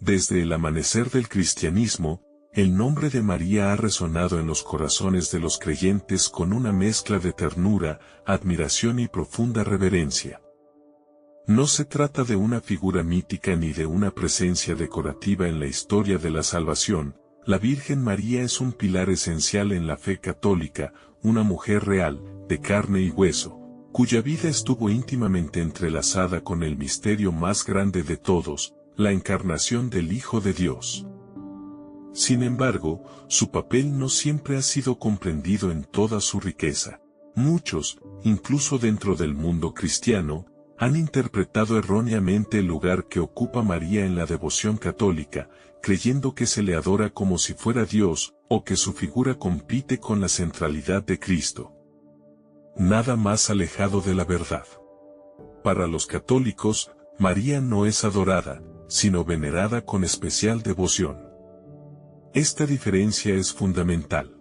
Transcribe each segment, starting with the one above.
Desde el amanecer del cristianismo, el nombre de María ha resonado en los corazones de los creyentes con una mezcla de ternura, admiración y profunda reverencia. No se trata de una figura mítica ni de una presencia decorativa en la historia de la salvación. La Virgen María es un pilar esencial en la fe católica, una mujer real, de carne y hueso, cuya vida estuvo íntimamente entrelazada con el misterio más grande de todos, la encarnación del Hijo de Dios. Sin embargo, su papel no siempre ha sido comprendido en toda su riqueza. Muchos, incluso dentro del mundo cristiano, han interpretado erróneamente el lugar que ocupa María en la devoción católica, creyendo que se le adora como si fuera Dios, o que su figura compite con la centralidad de Cristo. Nada más alejado de la verdad. Para los católicos, María no es adorada, sino venerada con especial devoción. Esta diferencia es fundamental.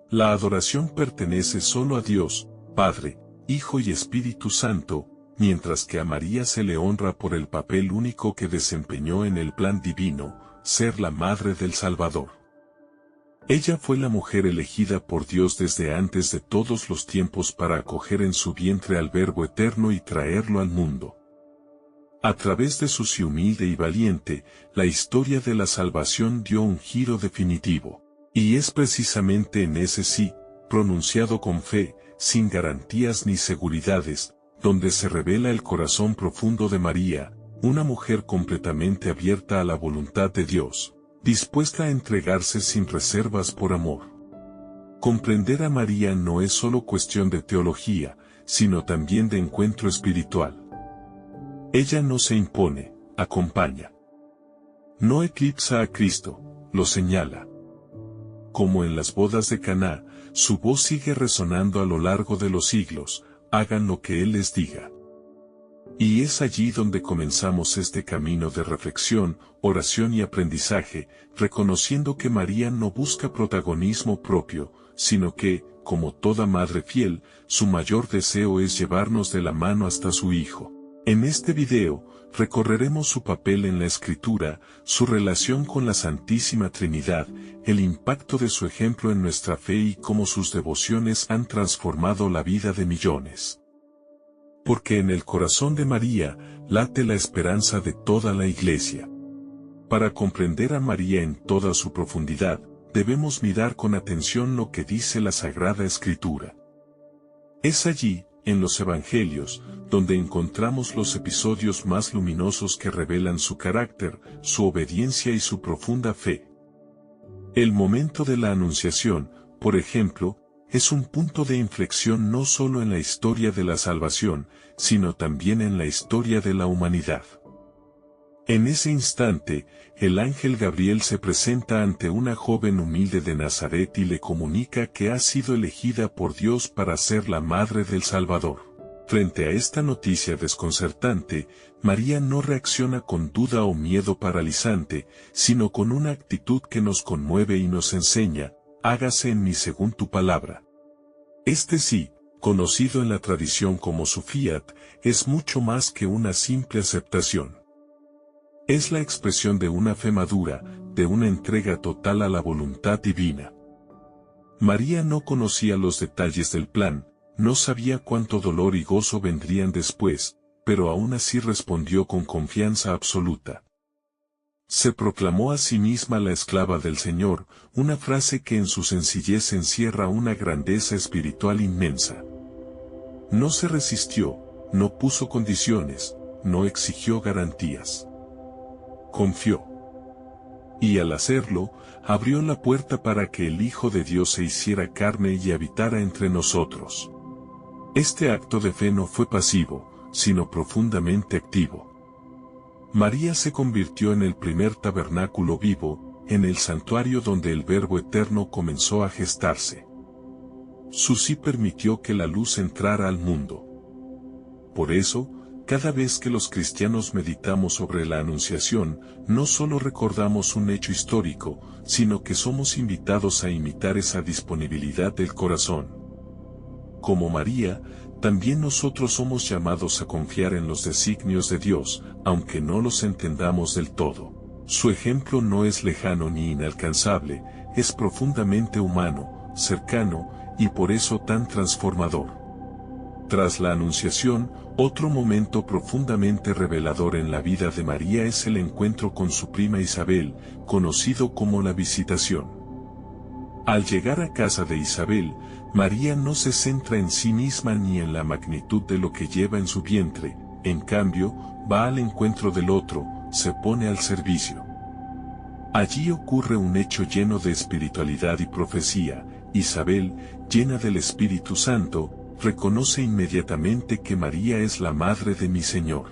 La adoración pertenece solo a Dios, Padre, Hijo y Espíritu Santo, mientras que a María se le honra por el papel único que desempeñó en el plan divino, ser la Madre del Salvador. Ella fue la mujer elegida por Dios desde antes de todos los tiempos para acoger en su vientre al Verbo eterno y traerlo al mundo. A través de su sí humilde y valiente, la historia de la salvación dio un giro definitivo. Y es precisamente en ese sí, pronunciado con fe, sin garantías ni seguridades, donde se revela el corazón profundo de María, una mujer completamente abierta a la voluntad de Dios, dispuesta a entregarse sin reservas por amor. Comprender a María no es solo cuestión de teología, sino también de encuentro espiritual. Ella no se impone, acompaña. No eclipsa a Cristo, lo señala. Como en las bodas de Caná, su voz sigue resonando a lo largo de los siglos, hagan lo que Él les diga. Y es allí donde comenzamos este camino de reflexión, oración y aprendizaje, reconociendo que María no busca protagonismo propio, sino que, como toda madre fiel, su mayor deseo es llevarnos de la mano hasta su Hijo. En este video, recorreremos su papel en la Escritura, su relación con la Santísima Trinidad, el impacto de su ejemplo en nuestra fe y cómo sus devociones han transformado la vida de millones. Porque en el corazón de María, late la esperanza de toda la Iglesia. Para comprender a María en toda su profundidad, debemos mirar con atención lo que dice la Sagrada Escritura. Es allí, en los Evangelios, donde encontramos los episodios más luminosos que revelan su carácter, su obediencia y su profunda fe. El momento de la Anunciación, por ejemplo, es un punto de inflexión no solo en la historia de la salvación, sino también en la historia de la humanidad. En ese instante, el ángel Gabriel se presenta ante una joven humilde de Nazaret y le comunica que ha sido elegida por Dios para ser la madre del Salvador. Frente a esta noticia desconcertante, María no reacciona con duda o miedo paralizante, sino con una actitud que nos conmueve y nos enseña, hágase en mí según tu palabra. Este sí, conocido en la tradición como su fiat, es mucho más que una simple aceptación. Es la expresión de una fe madura, de una entrega total a la voluntad divina. María no conocía los detalles del plan, no sabía cuánto dolor y gozo vendrían después, pero aún así respondió con confianza absoluta. Se proclamó a sí misma la esclava del Señor, una frase que en su sencillez encierra una grandeza espiritual inmensa. No se resistió, no puso condiciones, no exigió garantías. Confió. Y al hacerlo, abrió la puerta para que el Hijo de Dios se hiciera carne y habitara entre nosotros. Este acto de fe no fue pasivo, sino profundamente activo. María se convirtió en el primer tabernáculo vivo, en el santuario donde el Verbo eterno comenzó a gestarse. Su sí permitió que la luz entrara al mundo. Por eso, cada vez que los cristianos meditamos sobre la Anunciación, no solo recordamos un hecho histórico, sino que somos invitados a imitar esa disponibilidad del corazón. Como María, también nosotros somos llamados a confiar en los designios de Dios, aunque no los entendamos del todo. Su ejemplo no es lejano ni inalcanzable, es profundamente humano, cercano, y por eso tan transformador. Tras la Anunciación, otro momento profundamente revelador en la vida de María es el encuentro con su prima Isabel, conocido como la Visitación. Al llegar a casa de Isabel, María no se centra en sí misma ni en la magnitud de lo que lleva en su vientre, en cambio, va al encuentro del otro, se pone al servicio. Allí ocurre un hecho lleno de espiritualidad y profecía. Isabel, llena del Espíritu Santo, reconoce inmediatamente que María es la madre de mi Señor.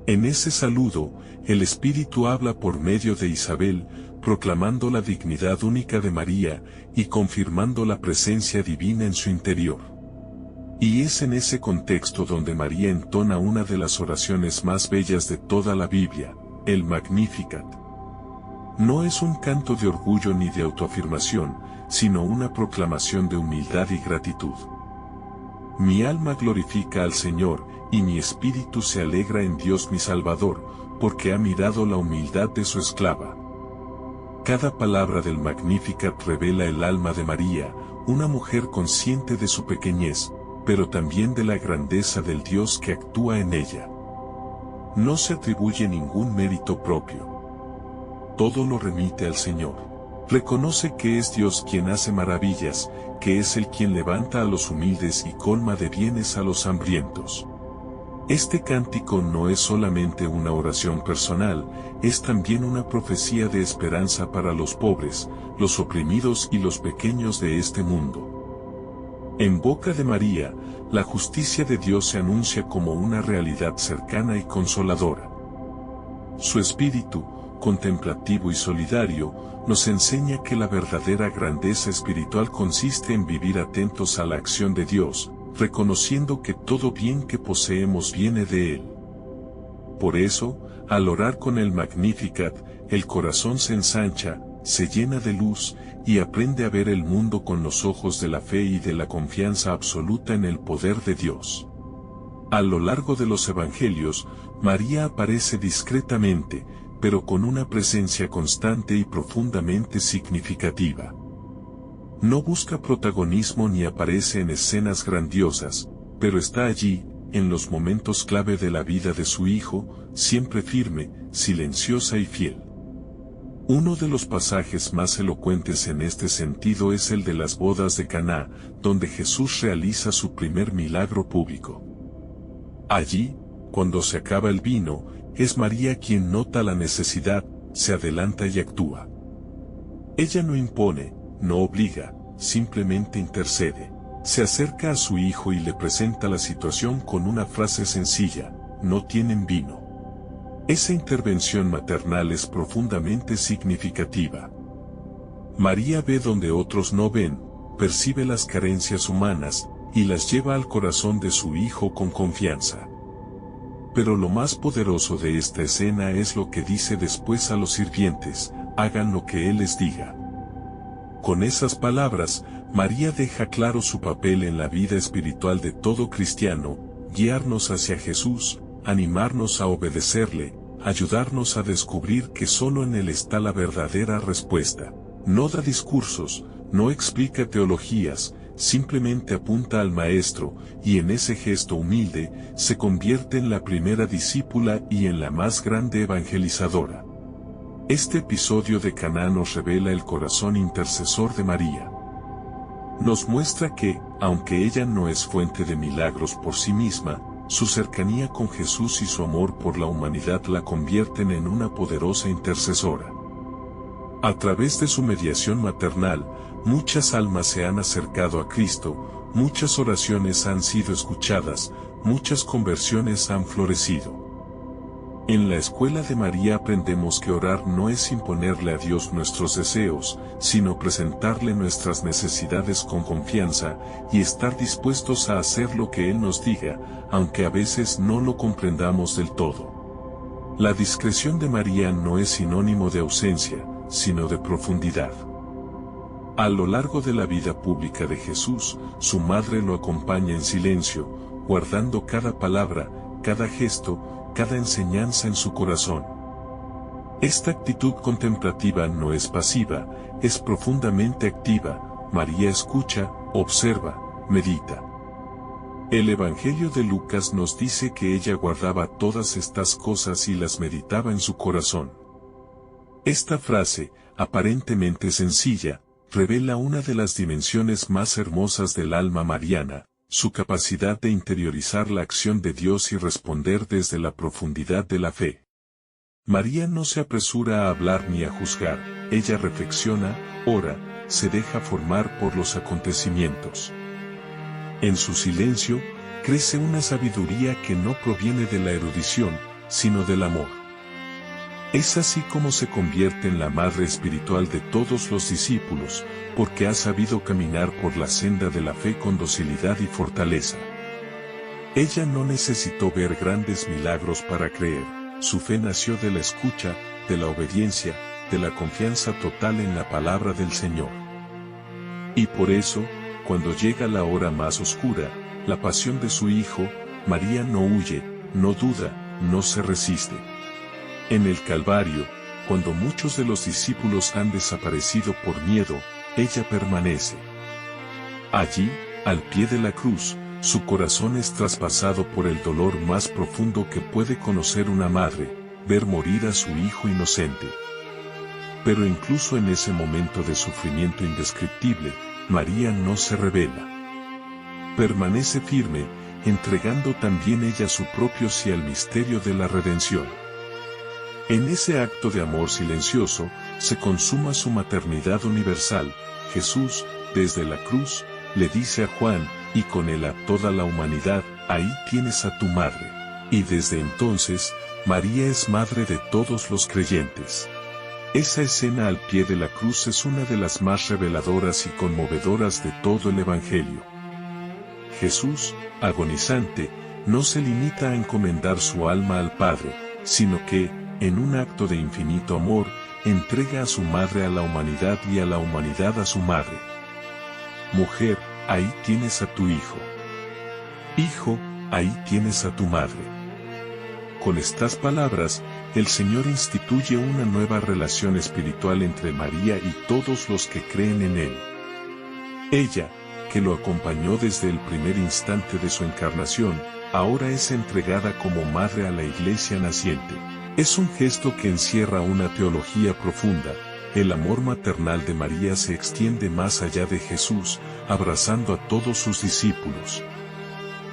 En ese saludo, el Espíritu habla por medio de Isabel, proclamando la dignidad única de María y confirmando la presencia divina en su interior. Y es en ese contexto donde María entona una de las oraciones más bellas de toda la Biblia, el Magnificat. No es un canto de orgullo ni de autoafirmación, sino una proclamación de humildad y gratitud. Mi alma glorifica al Señor, y mi espíritu se alegra en Dios mi Salvador, porque ha mirado la humildad de su esclava. Cada palabra del Magnificat revela el alma de María, una mujer consciente de su pequeñez, pero también de la grandeza del Dios que actúa en ella. No se atribuye ningún mérito propio. Todo lo remite al Señor. Reconoce que es Dios quien hace maravillas, que es Él quien levanta a los humildes y colma de bienes a los hambrientos. Este cántico no es solamente una oración personal, es también una profecía de esperanza para los pobres, los oprimidos y los pequeños de este mundo. En boca de María, la justicia de Dios se anuncia como una realidad cercana y consoladora. Su espíritu, contemplativo y solidario, nos enseña que la verdadera grandeza espiritual consiste en vivir atentos a la acción de Dios, reconociendo que todo bien que poseemos viene de Él. Por eso, al orar con el Magnificat, el corazón se ensancha, se llena de luz, y aprende a ver el mundo con los ojos de la fe y de la confianza absoluta en el poder de Dios. A lo largo de los Evangelios, María aparece discretamente, pero con una presencia constante y profundamente significativa. No busca protagonismo ni aparece en escenas grandiosas, pero está allí, en los momentos clave de la vida de su Hijo, siempre firme, silenciosa y fiel. Uno de los pasajes más elocuentes en este sentido es el de las bodas de Caná, donde Jesús realiza su primer milagro público. Allí, cuando se acaba el vino, es María quien nota la necesidad, se adelanta y actúa. Ella no impone, no obliga, simplemente intercede. Se acerca a su hijo y le presenta la situación con una frase sencilla: no tienen vino. Esa intervención maternal es profundamente significativa. María ve donde otros no ven, percibe las carencias humanas, y las lleva al corazón de su hijo con confianza. Pero lo más poderoso de esta escena es lo que dice después a los sirvientes: hagan lo que Él les diga. Con esas palabras, María deja claro su papel en la vida espiritual de todo cristiano: guiarnos hacia Jesús, animarnos a obedecerle, ayudarnos a descubrir que solo en Él está la verdadera respuesta. No da discursos, no explica teologías, simplemente apunta al Maestro, y en ese gesto humilde, se convierte en la primera discípula y en la más grande evangelizadora. Este episodio de Caná nos revela el corazón intercesor de María. Nos muestra que, aunque ella no es fuente de milagros por sí misma, su cercanía con Jesús y su amor por la humanidad la convierten en una poderosa intercesora. A través de su mediación maternal, muchas almas se han acercado a Cristo, muchas oraciones han sido escuchadas, muchas conversiones han florecido. En la escuela de María aprendemos que orar no es imponerle a Dios nuestros deseos, sino presentarle nuestras necesidades con confianza, y estar dispuestos a hacer lo que Él nos diga, aunque a veces no lo comprendamos del todo. La discreción de María no es sinónimo de ausencia, sino de profundidad. A lo largo de la vida pública de Jesús, su madre lo acompaña en silencio, guardando cada palabra, cada gesto, cada enseñanza en su corazón. Esta actitud contemplativa no es pasiva, es profundamente activa. María escucha, observa, medita. El Evangelio de Lucas nos dice que ella guardaba todas estas cosas y las meditaba en su corazón. Esta frase, aparentemente sencilla, revela una de las dimensiones más hermosas del alma mariana, su capacidad de interiorizar la acción de Dios y responder desde la profundidad de la fe. María no se apresura a hablar ni a juzgar, ella reflexiona, ora, se deja formar por los acontecimientos. En su silencio, crece una sabiduría que no proviene de la erudición, sino del amor. Es así como se convierte en la madre espiritual de todos los discípulos, porque ha sabido caminar por la senda de la fe con docilidad y fortaleza. Ella no necesitó ver grandes milagros para creer, su fe nació de la escucha, de la obediencia, de la confianza total en la palabra del Señor. Y por eso, cuando llega la hora más oscura, la pasión de su Hijo, María no huye, no duda, no se resiste. En el Calvario, cuando muchos de los discípulos han desaparecido por miedo, ella permanece. Allí, al pie de la cruz, su corazón es traspasado por el dolor más profundo que puede conocer una madre, ver morir a su hijo inocente. Pero incluso en ese momento de sufrimiento indescriptible, María no se rebela. Permanece firme, entregando también ella su propio sí al misterio de la redención. En ese acto de amor silencioso, se consuma su maternidad universal. Jesús, desde la cruz, le dice a Juan, y con él a toda la humanidad, ahí tienes a tu madre. Y desde entonces, María es madre de todos los creyentes. Esa escena al pie de la cruz es una de las más reveladoras y conmovedoras de todo el Evangelio. Jesús, agonizante, no se limita a encomendar su alma al Padre, sino que, en un acto de infinito amor, entrega a su madre a la humanidad y a la humanidad a su madre. Mujer, ahí tienes a tu hijo. Hijo, ahí tienes a tu madre. Con estas palabras, el Señor instituye una nueva relación espiritual entre María y todos los que creen en Él. Ella, que lo acompañó desde el primer instante de su encarnación, ahora es entregada como madre a la Iglesia naciente. Es un gesto que encierra una teología profunda. El amor maternal de María se extiende más allá de Jesús, abrazando a todos sus discípulos.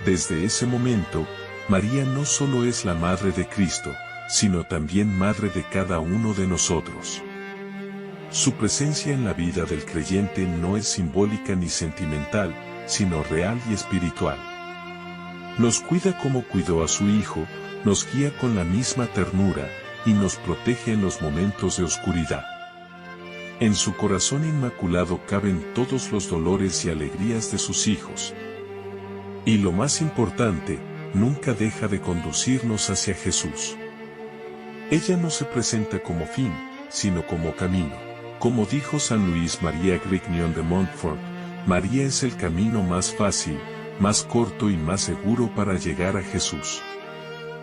Desde ese momento, María no solo es la madre de Cristo, sino también madre de cada uno de nosotros. Su presencia en la vida del creyente no es simbólica ni sentimental, sino real y espiritual. Nos cuida como cuidó a su Hijo, nos guía con la misma ternura, y nos protege en los momentos de oscuridad. En su corazón inmaculado caben todos los dolores y alegrías de sus hijos. Y lo más importante, nunca deja de conducirnos hacia Jesús. Ella no se presenta como fin, sino como camino. Como dijo San Luis María Grignion de Montfort, María es el camino más fácil, más corto y más seguro para llegar a Jesús.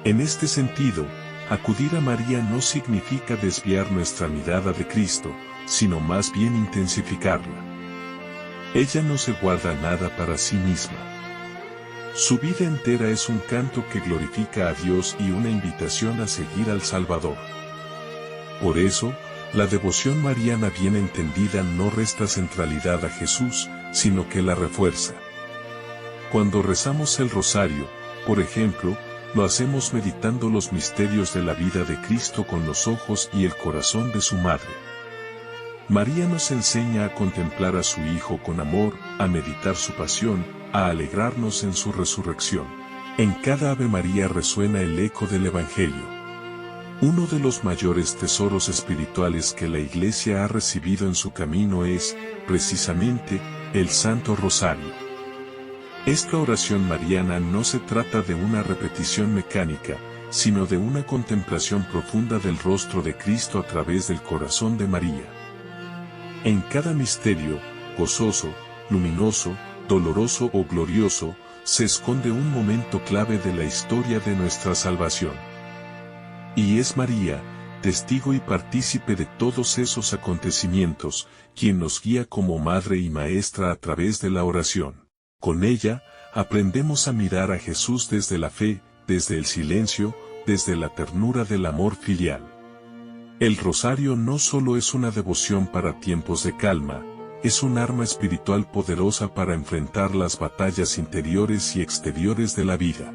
En este sentido, acudir a María no significa desviar nuestra mirada de Cristo, sino más bien intensificarla. Ella no se guarda nada para sí misma. Su vida entera es un canto que glorifica a Dios y una invitación a seguir al Salvador. Por eso, la devoción mariana bien entendida no resta centralidad a Jesús, sino que la refuerza. Cuando rezamos el rosario, por ejemplo, lo hacemos meditando los misterios de la vida de Cristo con los ojos y el corazón de su madre. María nos enseña a contemplar a su Hijo con amor, a meditar su pasión, a alegrarnos en su resurrección. En cada Ave María resuena el eco del Evangelio. Uno de los mayores tesoros espirituales que la Iglesia ha recibido en su camino es, precisamente, el Santo Rosario. Esta oración mariana no se trata de una repetición mecánica, sino de una contemplación profunda del rostro de Cristo a través del corazón de María. En cada misterio, gozoso, luminoso, doloroso o glorioso, se esconde un momento clave de la historia de nuestra salvación. Y es María, testigo y partícipe de todos esos acontecimientos, quien nos guía como madre y maestra a través de la oración. Con ella, aprendemos a mirar a Jesús desde la fe, desde el silencio, desde la ternura del amor filial. El rosario no solo es una devoción para tiempos de calma, es un arma espiritual poderosa para enfrentar las batallas interiores y exteriores de la vida.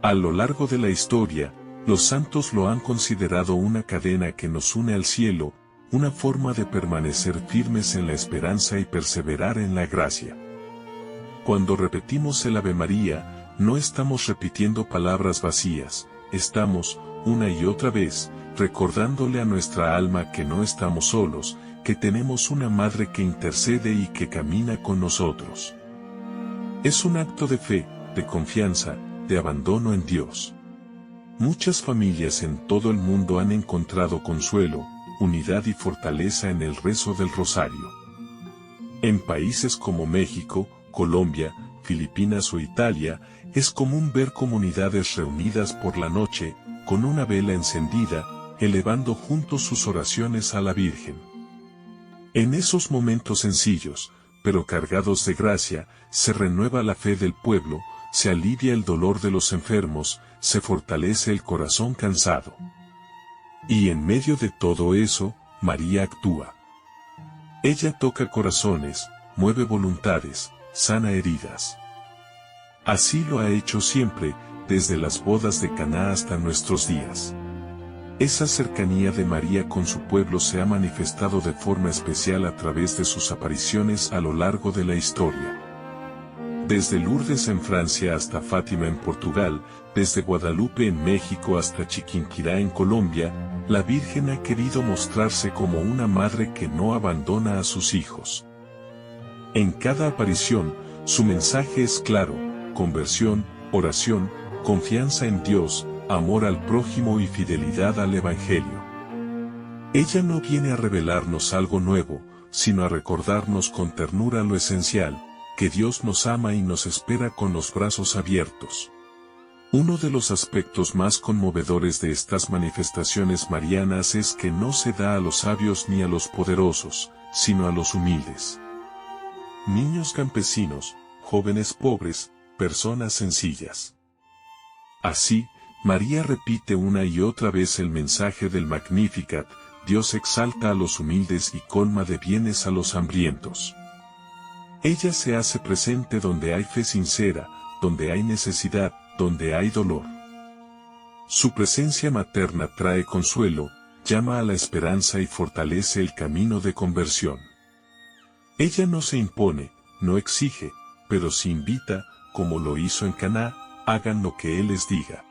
A lo largo de la historia, los santos lo han considerado una cadena que nos une al cielo, una forma de permanecer firmes en la esperanza y perseverar en la gracia. Cuando repetimos el Ave María, no estamos repitiendo palabras vacías, estamos, una y otra vez, recordándole a nuestra alma que no estamos solos, que tenemos una madre que intercede y que camina con nosotros. Es un acto de fe, de confianza, de abandono en Dios. Muchas familias en todo el mundo han encontrado consuelo, unidad y fortaleza en el rezo del rosario. En países como México, Colombia, Filipinas o Italia, es común ver comunidades reunidas por la noche, con una vela encendida, elevando juntos sus oraciones a la Virgen. En esos momentos sencillos, pero cargados de gracia, se renueva la fe del pueblo, se alivia el dolor de los enfermos, se fortalece el corazón cansado. Y en medio de todo eso, María actúa. Ella toca corazones, mueve voluntades, sana heridas. Así lo ha hecho siempre, desde las bodas de Caná hasta nuestros días. Esa cercanía de María con su pueblo se ha manifestado de forma especial a través de sus apariciones a lo largo de la historia. Desde Lourdes en Francia hasta Fátima en Portugal, desde Guadalupe en México hasta Chiquinquirá en Colombia, la Virgen ha querido mostrarse como una madre que no abandona a sus hijos. En cada aparición, su mensaje es claro: conversión, oración, confianza en Dios, amor al prójimo y fidelidad al Evangelio. Ella no viene a revelarnos algo nuevo, sino a recordarnos con ternura lo esencial, que Dios nos ama y nos espera con los brazos abiertos. Uno de los aspectos más conmovedores de estas manifestaciones marianas es que no se da a los sabios ni a los poderosos, sino a los humildes. Niños campesinos, jóvenes pobres, personas sencillas. Así, María repite una y otra vez el mensaje del Magnificat: Dios exalta a los humildes y colma de bienes a los hambrientos. Ella se hace presente donde hay fe sincera, donde hay necesidad, donde hay dolor. Su presencia materna trae consuelo, llama a la esperanza y fortalece el camino de conversión. Ella no se impone, no exige, pero sí invita, como lo hizo en Caná: hagan lo que Él les diga.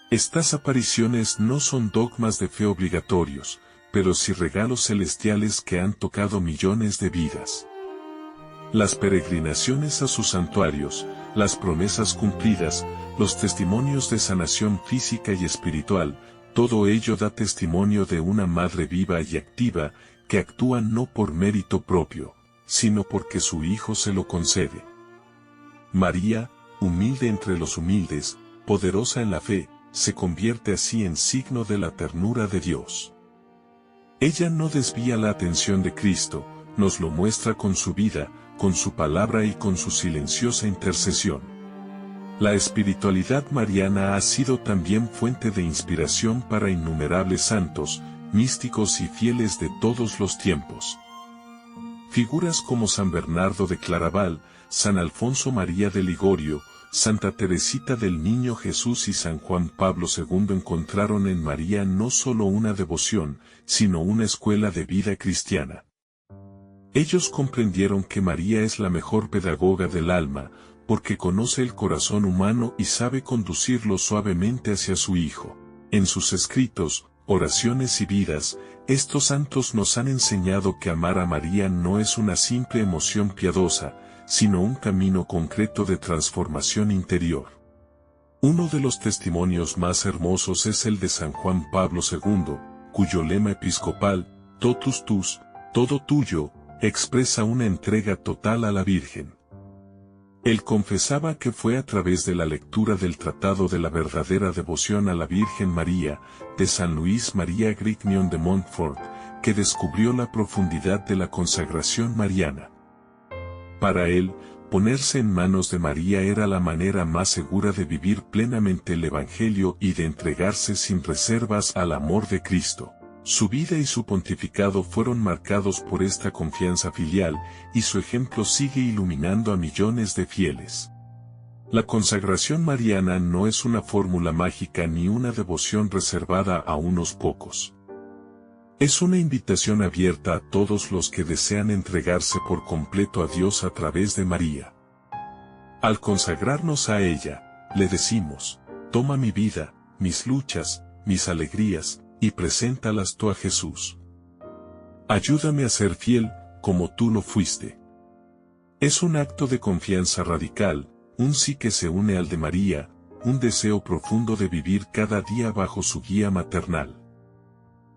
Estas apariciones no son dogmas de fe obligatorios, pero sí regalos celestiales que han tocado millones de vidas. Las peregrinaciones a sus santuarios, las promesas cumplidas, los testimonios de sanación física y espiritual, todo ello da testimonio de una madre viva y activa, que actúa no por mérito propio, sino porque su Hijo se lo concede. María, humilde entre los humildes, poderosa en la fe, se convierte así en signo de la ternura de Dios. Ella no desvía la atención de Cristo, nos lo muestra con su vida, con su palabra y con su silenciosa intercesión. La espiritualidad mariana ha sido también fuente de inspiración para innumerables santos, místicos y fieles de todos los tiempos. Figuras como San Bernardo de Claraval, San Alfonso María de Ligorio, Santa Teresita del Niño Jesús y San Juan Pablo II encontraron en María no solo una devoción, sino una escuela de vida cristiana. Ellos comprendieron que María es la mejor pedagoga del alma, porque conoce el corazón humano y sabe conducirlo suavemente hacia su Hijo. En sus escritos, oraciones y vidas, estos santos nos han enseñado que amar a María no es una simple emoción piadosa, sino un camino concreto de transformación interior. Uno de los testimonios más hermosos es el de San Juan Pablo II, cuyo lema episcopal, Totus tus, todo tuyo, expresa una entrega total a la Virgen. Él confesaba que fue a través de la lectura del Tratado de la verdadera devoción a la Virgen María, de San Luis María Grignion de Montfort, que descubrió la profundidad de la consagración mariana. Para él, ponerse en manos de María era la manera más segura de vivir plenamente el Evangelio y de entregarse sin reservas al amor de Cristo. Su vida y su pontificado fueron marcados por esta confianza filial, y su ejemplo sigue iluminando a millones de fieles. La consagración mariana no es una fórmula mágica ni una devoción reservada a unos pocos. Es una invitación abierta a todos los que desean entregarse por completo a Dios a través de María. Al consagrarnos a ella, le decimos: toma mi vida, mis luchas, mis alegrías, y preséntalas tú a Jesús. Ayúdame a ser fiel, como tú lo fuiste. Es un acto de confianza radical, un sí que se une al de María, un deseo profundo de vivir cada día bajo su guía maternal.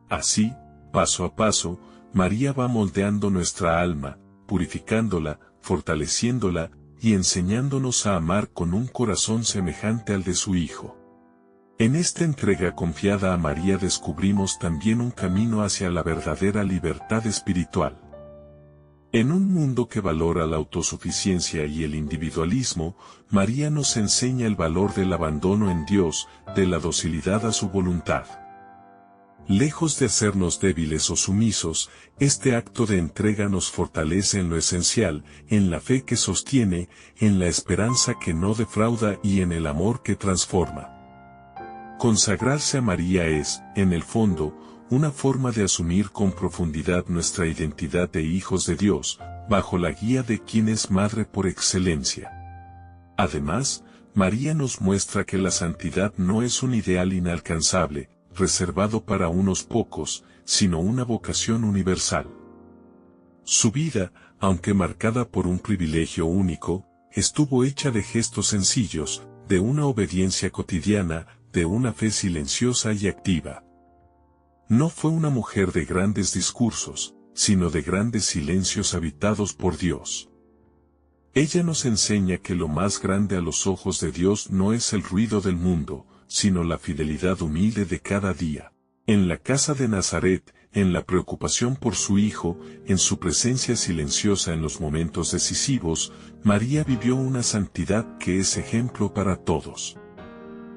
Así, paso a paso, María va moldeando nuestra alma, purificándola, fortaleciéndola, y enseñándonos a amar con un corazón semejante al de su Hijo. En esta entrega confiada a María descubrimos también un camino hacia la verdadera libertad espiritual. En un mundo que valora la autosuficiencia y el individualismo, María nos enseña el valor del abandono en Dios, de la docilidad a su voluntad. Lejos de hacernos débiles o sumisos, este acto de entrega nos fortalece en lo esencial, en la fe que sostiene, en la esperanza que no defrauda y en el amor que transforma. Consagrarse a María es, en el fondo, una forma de asumir con profundidad nuestra identidad de hijos de Dios, bajo la guía de quien es madre por excelencia. Además, María nos muestra que la santidad no es un ideal inalcanzable, reservado para unos pocos, sino una vocación universal. Su vida, aunque marcada por un privilegio único, estuvo hecha de gestos sencillos, de una obediencia cotidiana, de una fe silenciosa y activa. No fue una mujer de grandes discursos, sino de grandes silencios habitados por Dios. Ella nos enseña que lo más grande a los ojos de Dios no es el ruido del mundo, sino la fidelidad humilde de cada día. En la casa de Nazaret, en la preocupación por su hijo, en su presencia silenciosa en los momentos decisivos, María vivió una santidad que es ejemplo para todos.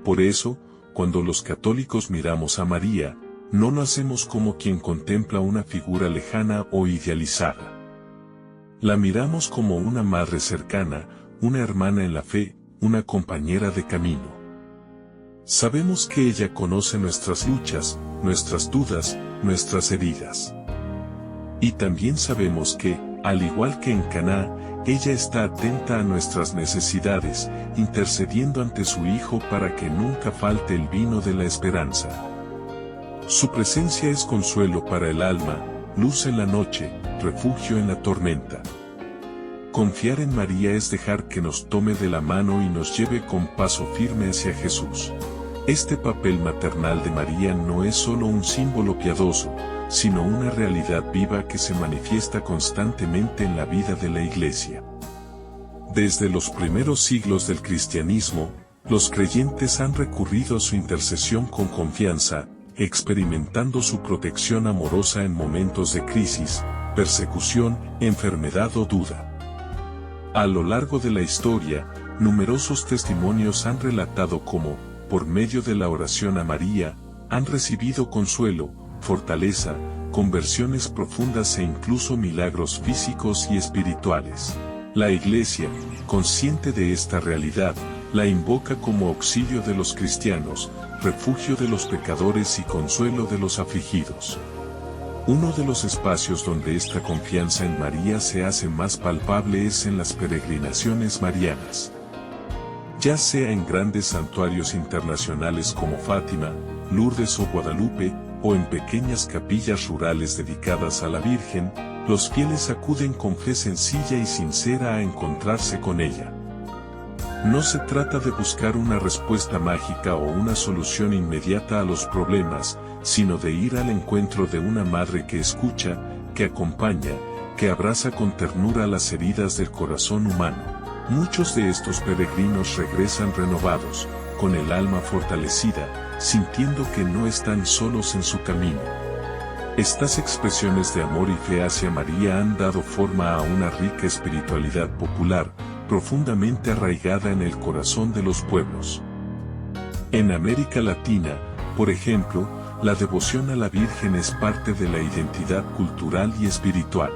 Por eso, cuando los católicos miramos a María, no lo hacemos como quien contempla una figura lejana o idealizada. La miramos como una madre cercana, una hermana en la fe, una compañera de camino. Sabemos que ella conoce nuestras luchas, nuestras dudas, nuestras heridas. Y también sabemos que, al igual que en Caná, ella está atenta a nuestras necesidades, intercediendo ante su Hijo para que nunca falte el vino de la esperanza. Su presencia es consuelo para el alma, luz en la noche, refugio en la tormenta. Confiar en María es dejar que nos tome de la mano y nos lleve con paso firme hacia Jesús. Este papel maternal de María no es solo un símbolo piadoso, sino una realidad viva que se manifiesta constantemente en la vida de la Iglesia. Desde los primeros siglos del cristianismo, los creyentes han recurrido a su intercesión con confianza, experimentando su protección amorosa en momentos de crisis, persecución, enfermedad o duda. A lo largo de la historia, numerosos testimonios han relatado cómo, por medio de la oración a María, han recibido consuelo, fortaleza, conversiones profundas e incluso milagros físicos y espirituales. La Iglesia, consciente de esta realidad, la invoca como auxilio de los cristianos, refugio de los pecadores y consuelo de los afligidos. Uno de los espacios donde esta confianza en María se hace más palpable es en las peregrinaciones marianas. Ya sea en grandes santuarios internacionales como Fátima, Lourdes o Guadalupe, o en pequeñas capillas rurales dedicadas a la Virgen, los fieles acuden con fe sencilla y sincera a encontrarse con ella. No se trata de buscar una respuesta mágica o una solución inmediata a los problemas, sino de ir al encuentro de una madre que escucha, que acompaña, que abraza con ternura las heridas del corazón humano. Muchos de estos peregrinos regresan renovados, con el alma fortalecida, sintiendo que no están solos en su camino. Estas expresiones de amor y fe hacia María han dado forma a una rica espiritualidad popular, profundamente arraigada en el corazón de los pueblos. En América Latina, por ejemplo, la devoción a la Virgen es parte de la identidad cultural y espiritual.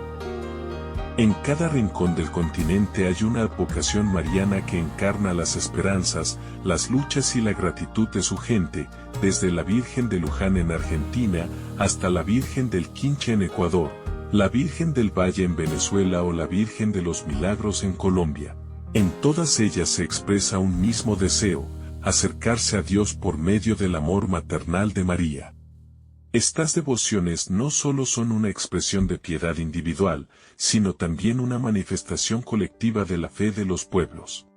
En cada rincón del continente hay una advocación mariana que encarna las esperanzas, las luchas y la gratitud de su gente, desde la Virgen de Luján en Argentina, hasta la Virgen del Quinche en Ecuador, la Virgen del Valle en Venezuela o la Virgen de los Milagros en Colombia. En todas ellas se expresa un mismo deseo, acercarse a Dios por medio del amor maternal de María. Estas devociones no solo son una expresión de piedad individual, sino también una manifestación colectiva de la fe de los pueblos.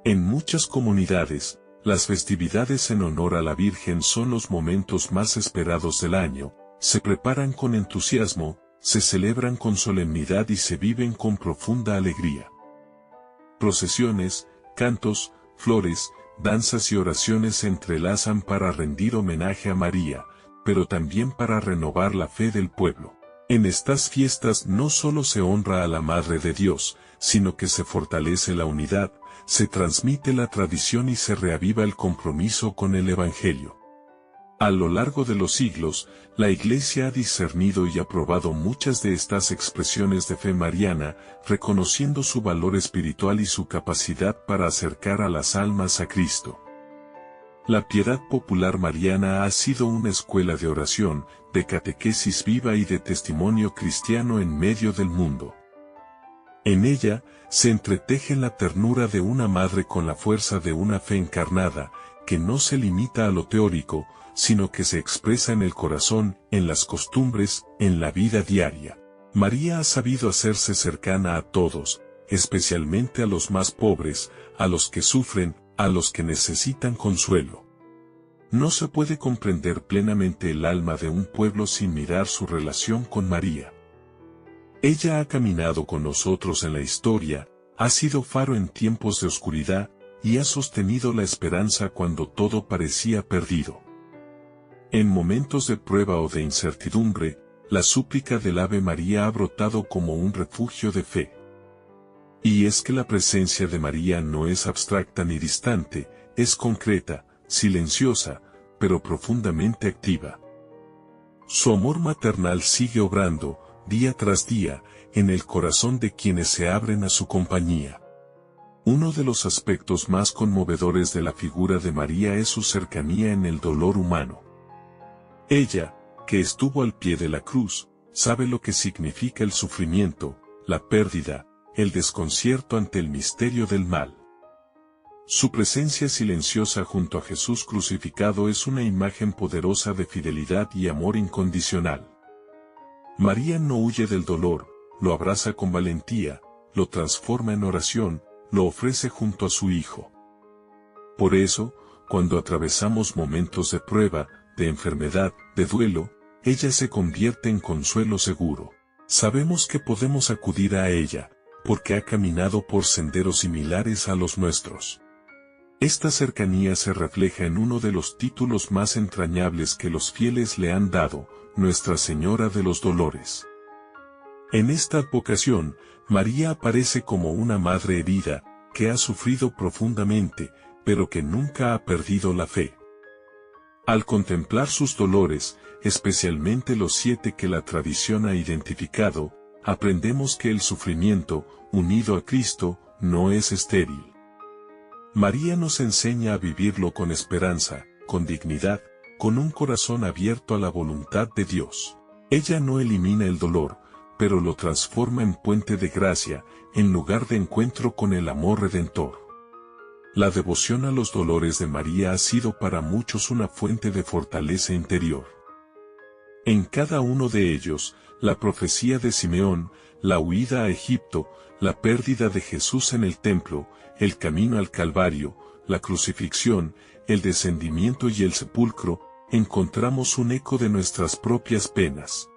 En muchas comunidades, las festividades en honor a la Virgen son los momentos más esperados del año, se preparan con entusiasmo, se celebran con solemnidad y se viven con profunda alegría. Procesiones, cantos, flores, danzas y oraciones se entrelazan para rendir homenaje a María, pero también para renovar la fe del pueblo. En estas fiestas no solo se honra a la Madre de Dios, sino que se fortalece la unidad, se transmite la tradición y se reaviva el compromiso con el Evangelio. A lo largo de los siglos, la Iglesia ha discernido y aprobado muchas de estas expresiones de fe mariana, reconociendo su valor espiritual y su capacidad para acercar a las almas a Cristo. La piedad popular mariana ha sido una escuela de oración, de catequesis viva y de testimonio cristiano en medio del mundo. En ella, se entreteje la ternura de una madre con la fuerza de una fe encarnada, que no se limita a lo teórico, sino que se expresa en el corazón, en las costumbres, en la vida diaria. María ha sabido hacerse cercana a todos, especialmente a los más pobres, a los que sufren, a los que necesitan consuelo. No se puede comprender plenamente el alma de un pueblo sin mirar su relación con María. Ella ha caminado con nosotros en la historia, ha sido faro en tiempos de oscuridad, y ha sostenido la esperanza cuando todo parecía perdido. En momentos de prueba o de incertidumbre, la súplica del Ave María ha brotado como un refugio de fe. Y es que la presencia de María no es abstracta ni distante, es concreta, silenciosa, pero profundamente activa. Su amor maternal sigue obrando, día tras día, en el corazón de quienes se abren a su compañía. Uno de los aspectos más conmovedores de la figura de María es su cercanía en el dolor humano. Ella, que estuvo al pie de la cruz, sabe lo que significa el sufrimiento, la pérdida, el desconcierto ante el misterio del mal. Su presencia silenciosa junto a Jesús crucificado es una imagen poderosa de fidelidad y amor incondicional. María no huye del dolor, lo abraza con valentía, lo transforma en oración, lo ofrece junto a su Hijo. Por eso, cuando atravesamos momentos de prueba, de enfermedad, de duelo, ella se convierte en consuelo seguro. Sabemos que podemos acudir a ella, porque ha caminado por senderos similares a los nuestros. Esta cercanía se refleja en uno de los títulos más entrañables que los fieles le han dado, Nuestra Señora de los Dolores. En esta advocación, María aparece como una madre herida, que ha sufrido profundamente, pero que nunca ha perdido la fe. Al contemplar sus dolores, especialmente los 7 que la tradición ha identificado, aprendemos que el sufrimiento, unido a Cristo, no es estéril. María nos enseña a vivirlo con esperanza, con dignidad, con un corazón abierto a la voluntad de Dios. Ella no elimina el dolor, pero lo transforma en puente de gracia, en lugar de encuentro con el amor redentor. La devoción a los dolores de María ha sido para muchos una fuente de fortaleza interior. En cada uno de ellos, la profecía de Simeón, la huida a Egipto, la pérdida de Jesús en el templo, el camino al Calvario, la crucifixión, el descendimiento y el sepulcro, encontramos un eco de nuestras propias penas.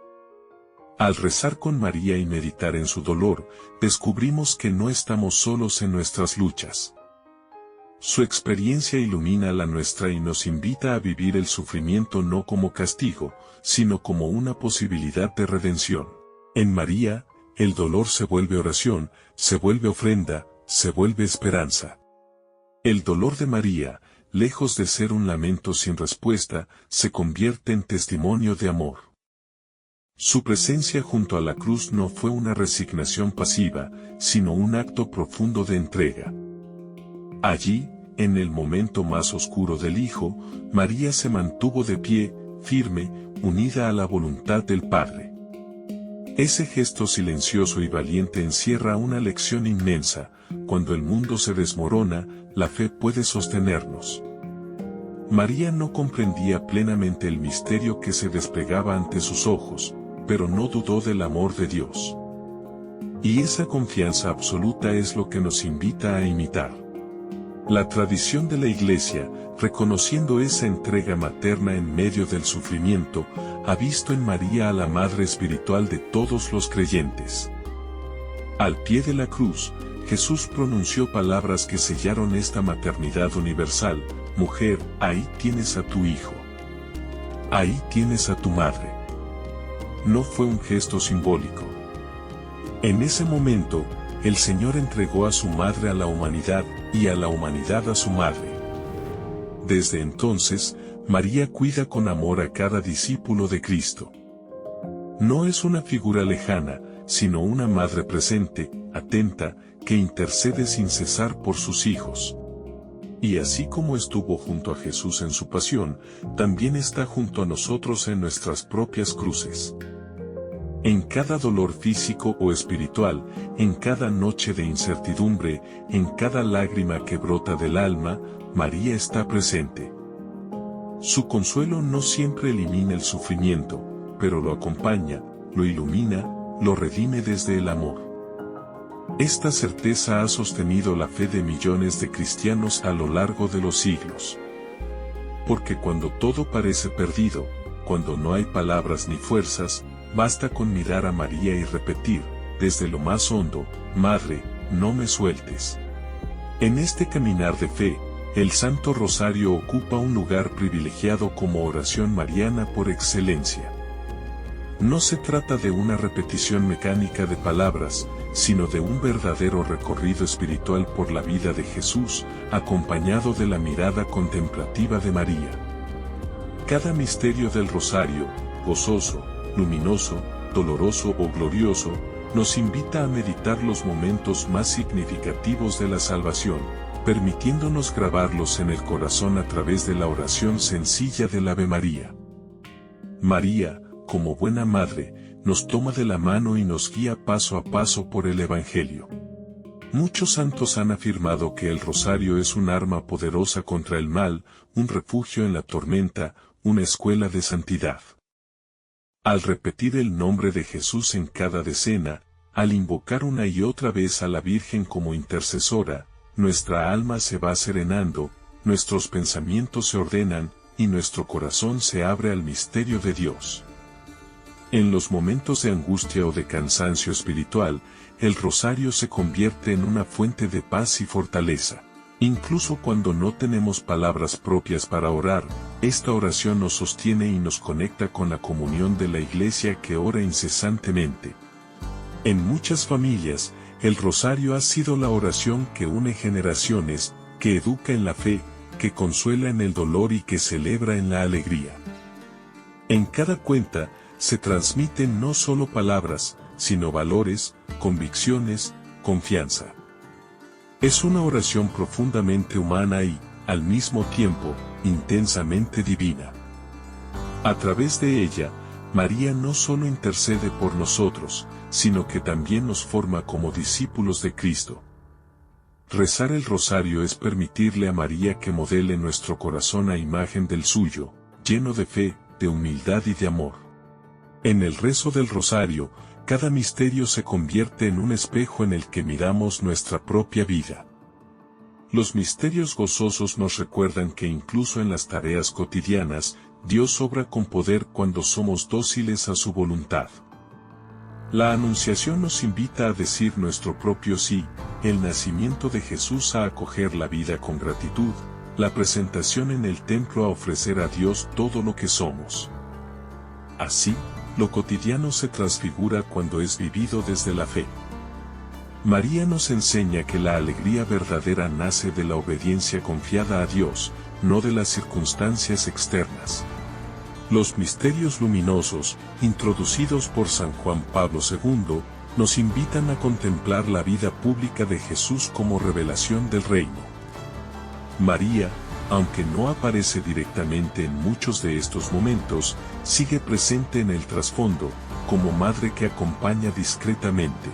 Al rezar con María y meditar en su dolor, descubrimos que no estamos solos en nuestras luchas. Su experiencia ilumina la nuestra y nos invita a vivir el sufrimiento no como castigo, sino como una posibilidad de redención. En María, el dolor se vuelve oración, se vuelve ofrenda, se vuelve esperanza. El dolor de María, lejos de ser un lamento sin respuesta, se convierte en testimonio de amor. Su presencia junto a la cruz no fue una resignación pasiva, sino un acto profundo de entrega. Allí, en el momento más oscuro del Hijo, María se mantuvo de pie, firme, unida a la voluntad del Padre. Ese gesto silencioso y valiente encierra una lección inmensa: cuando el mundo se desmorona, la fe puede sostenernos. María no comprendía plenamente el misterio que se desplegaba ante sus ojos, pero no dudó del amor de Dios. Y esa confianza absoluta es lo que nos invita a imitar. La tradición de la Iglesia, reconociendo esa entrega materna en medio del sufrimiento, ha visto en María a la Madre espiritual de todos los creyentes. Al pie de la cruz, Jesús pronunció palabras que sellaron esta maternidad universal: mujer, ahí tienes a tu hijo. Ahí tienes a tu madre. No fue un gesto simbólico. En ese momento, el Señor entregó a su madre a la humanidad, y a la humanidad a su madre. Desde entonces, María cuida con amor a cada discípulo de Cristo. No es una figura lejana, sino una madre presente, atenta, que intercede sin cesar por sus hijos. Y así como estuvo junto a Jesús en su pasión, también está junto a nosotros en nuestras propias cruces. En cada dolor físico o espiritual, en cada noche de incertidumbre, en cada lágrima que brota del alma, María está presente. Su consuelo no siempre elimina el sufrimiento, pero lo acompaña, lo ilumina, lo redime desde el amor. Esta certeza ha sostenido la fe de millones de cristianos a lo largo de los siglos. Porque cuando todo parece perdido, cuando no hay palabras ni fuerzas, basta con mirar a María y repetir, desde lo más hondo: Madre, no me sueltes. En este caminar de fe, el Santo Rosario ocupa un lugar privilegiado como oración mariana por excelencia. No se trata de una repetición mecánica de palabras, sino de un verdadero recorrido espiritual por la vida de Jesús, acompañado de la mirada contemplativa de María. Cada misterio del Rosario, gozoso, luminoso, doloroso o glorioso, nos invita a meditar los momentos más significativos de la salvación, permitiéndonos grabarlos en el corazón a través de la oración sencilla del Ave María. María, como buena madre, nos toma de la mano y nos guía paso a paso por el Evangelio. Muchos santos han afirmado que el rosario es un arma poderosa contra el mal, un refugio en la tormenta, una escuela de santidad. Al repetir el nombre de Jesús en cada decena, al invocar una y otra vez a la Virgen como intercesora, nuestra alma se va serenando, nuestros pensamientos se ordenan, y nuestro corazón se abre al misterio de Dios. En los momentos de angustia o de cansancio espiritual, el rosario se convierte en una fuente de paz y fortaleza. Incluso cuando no tenemos palabras propias para orar, esta oración nos sostiene y nos conecta con la comunión de la Iglesia que ora incesantemente. En muchas familias, el rosario ha sido la oración que une generaciones, que educa en la fe, que consuela en el dolor y que celebra en la alegría. En cada cuenta, se transmiten no solo palabras, sino valores, convicciones, confianza. Es una oración profundamente humana y, al mismo tiempo, intensamente divina. A través de ella, María no solo intercede por nosotros, sino que también nos forma como discípulos de Cristo. Rezar el rosario es permitirle a María que modele nuestro corazón a imagen del suyo, lleno de fe, de humildad y de amor. En el rezo del rosario, cada misterio se convierte en un espejo en el que miramos nuestra propia vida. Los misterios gozosos nos recuerdan que incluso en las tareas cotidianas, Dios obra con poder cuando somos dóciles a su voluntad. La Anunciación nos invita a decir nuestro propio sí, el nacimiento de Jesús a acoger la vida con gratitud, la presentación en el templo a ofrecer a Dios todo lo que somos. Así, lo cotidiano se transfigura cuando es vivido desde la fe. María nos enseña que la alegría verdadera nace de la obediencia confiada a Dios, no de las circunstancias externas. Los misterios luminosos, introducidos por San Juan Pablo II, nos invitan a contemplar la vida pública de Jesús como revelación del reino. María, aunque no aparece directamente en muchos de estos momentos, sigue presente en el trasfondo, como madre que acompaña discretamente.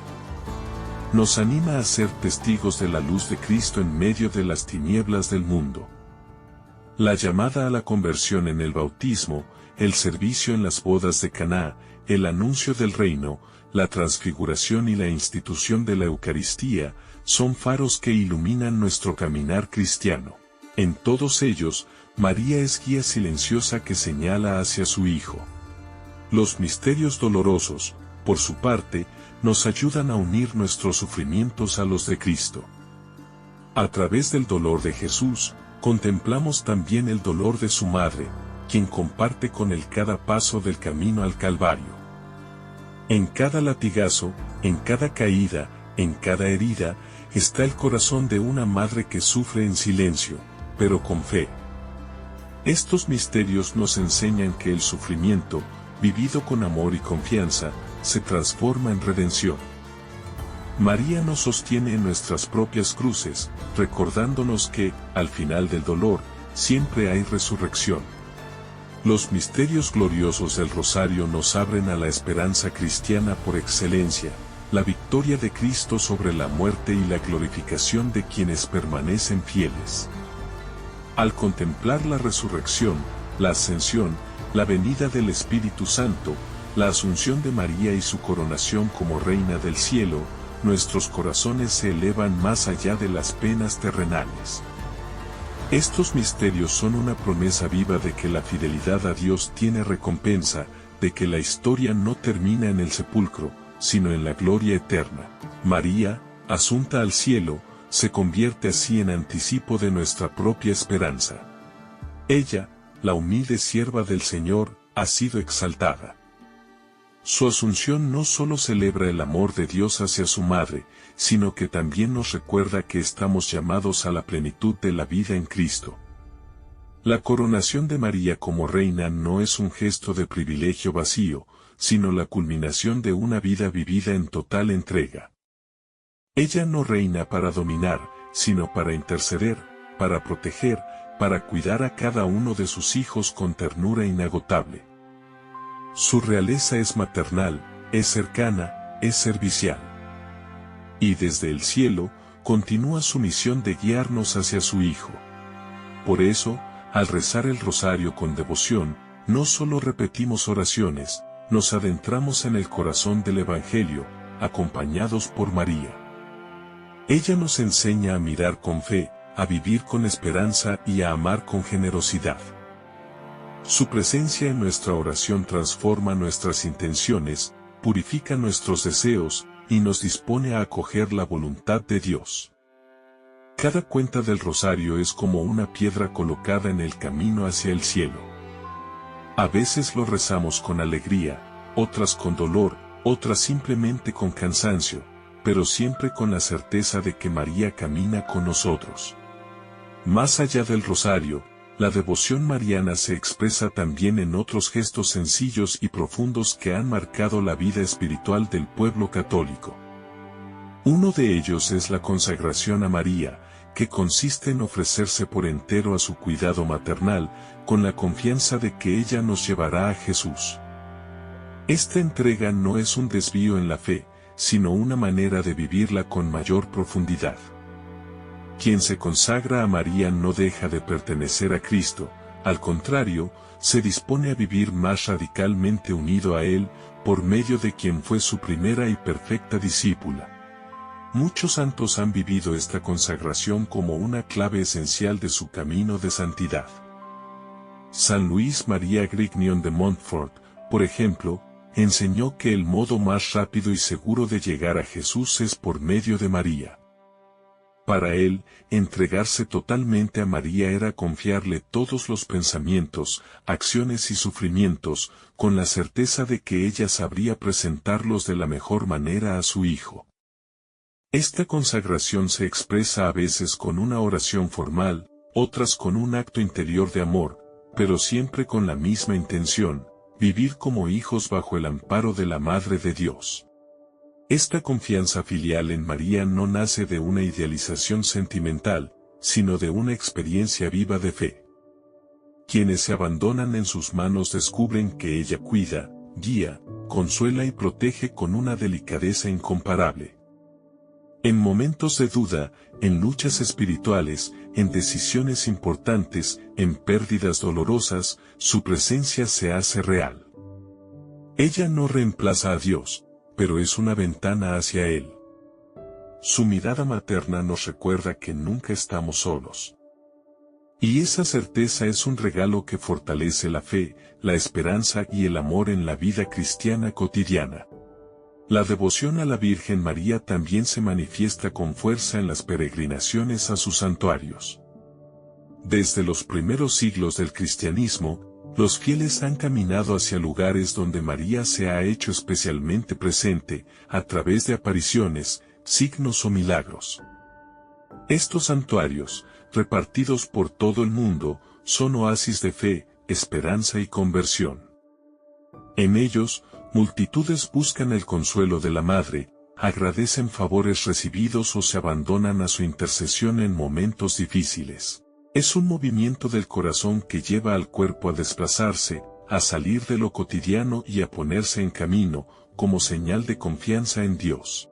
Nos anima a ser testigos de la luz de Cristo en medio de las tinieblas del mundo. La llamada a la conversión en el bautismo, el servicio en las bodas de Caná, el anuncio del reino, la transfiguración y la institución de la Eucaristía, son faros que iluminan nuestro caminar cristiano. En todos ellos, María es guía silenciosa que señala hacia su Hijo. Los misterios dolorosos, por su parte, nos ayudan a unir nuestros sufrimientos a los de Cristo. A través del dolor de Jesús, contemplamos también el dolor de su madre, quien comparte con él cada paso del camino al Calvario. En cada latigazo, en cada caída, en cada herida, está el corazón de una madre que sufre en silencio, pero con fe. Estos misterios nos enseñan que el sufrimiento, vivido con amor y confianza, se transforma en redención. María nos sostiene en nuestras propias cruces, recordándonos que, al final del dolor, siempre hay resurrección. Los misterios gloriosos del Rosario nos abren a la esperanza cristiana por excelencia, la victoria de Cristo sobre la muerte y la glorificación de quienes permanecen fieles. Al contemplar la resurrección, la ascensión, la venida del Espíritu Santo, la asunción de María y su coronación como Reina del Cielo, nuestros corazones se elevan más allá de las penas terrenales. Estos misterios son una promesa viva de que la fidelidad a Dios tiene recompensa, de que la historia no termina en el sepulcro, sino en la gloria eterna. María, asunta al cielo, se convierte así en anticipo de nuestra propia esperanza. Ella, la humilde sierva del Señor, ha sido exaltada. Su asunción no solo celebra el amor de Dios hacia su madre, sino que también nos recuerda que estamos llamados a la plenitud de la vida en Cristo. La coronación de María como reina no es un gesto de privilegio vacío, sino la culminación de una vida vivida en total entrega. Ella no reina para dominar, sino para interceder, para proteger, para cuidar a cada uno de sus hijos con ternura inagotable. Su realeza es maternal, es cercana, es servicial. Y desde el cielo, continúa su misión de guiarnos hacia su Hijo. Por eso, al rezar el rosario con devoción, no solo repetimos oraciones, nos adentramos en el corazón del Evangelio, acompañados por María. Ella nos enseña a mirar con fe, a vivir con esperanza y a amar con generosidad. Su presencia en nuestra oración transforma nuestras intenciones, purifica nuestros deseos, y nos dispone a acoger la voluntad de Dios. Cada cuenta del rosario es como una piedra colocada en el camino hacia el cielo. A veces lo rezamos con alegría, otras con dolor, otras simplemente con cansancio, pero siempre con la certeza de que María camina con nosotros. Más allá del rosario, la devoción mariana se expresa también en otros gestos sencillos y profundos que han marcado la vida espiritual del pueblo católico. Uno de ellos es la consagración a María, que consiste en ofrecerse por entero a su cuidado maternal, con la confianza de que ella nos llevará a Jesús. Esta entrega no es un desvío en la fe, sino una manera de vivirla con mayor profundidad. Quien se consagra a María no deja de pertenecer a Cristo, al contrario, se dispone a vivir más radicalmente unido a Él, por medio de quien fue su primera y perfecta discípula. Muchos santos han vivido esta consagración como una clave esencial de su camino de santidad. San Luis María Grignion de Montfort, por ejemplo, enseñó que el modo más rápido y seguro de llegar a Jesús es por medio de María. Para él, entregarse totalmente a María era confiarle todos los pensamientos, acciones y sufrimientos, con la certeza de que ella sabría presentarlos de la mejor manera a su Hijo. Esta consagración se expresa a veces con una oración formal, otras con un acto interior de amor, pero siempre con la misma intención, vivir como hijos bajo el amparo de la Madre de Dios. Esta confianza filial en María no nace de una idealización sentimental, sino de una experiencia viva de fe. Quienes se abandonan en sus manos descubren que ella cuida, guía, consuela y protege con una delicadeza incomparable. En momentos de duda, en luchas espirituales, en decisiones importantes, en pérdidas dolorosas, su presencia se hace real. Ella no reemplaza a Dios, pero es una ventana hacia Él. Su mirada materna nos recuerda que nunca estamos solos. Y esa certeza es un regalo que fortalece la fe, la esperanza y el amor en la vida cristiana cotidiana. La devoción a la Virgen María también se manifiesta con fuerza en las peregrinaciones a sus santuarios. Desde los primeros siglos del cristianismo, los fieles han caminado hacia lugares donde María se ha hecho especialmente presente, a través de apariciones, signos o milagros. Estos santuarios, repartidos por todo el mundo, son oasis de fe, esperanza y conversión. En ellos, multitudes buscan el consuelo de la Madre, agradecen favores recibidos o se abandonan a su intercesión en momentos difíciles. Es un movimiento del corazón que lleva al cuerpo a desplazarse, a salir de lo cotidiano y a ponerse en camino, como señal de confianza en Dios.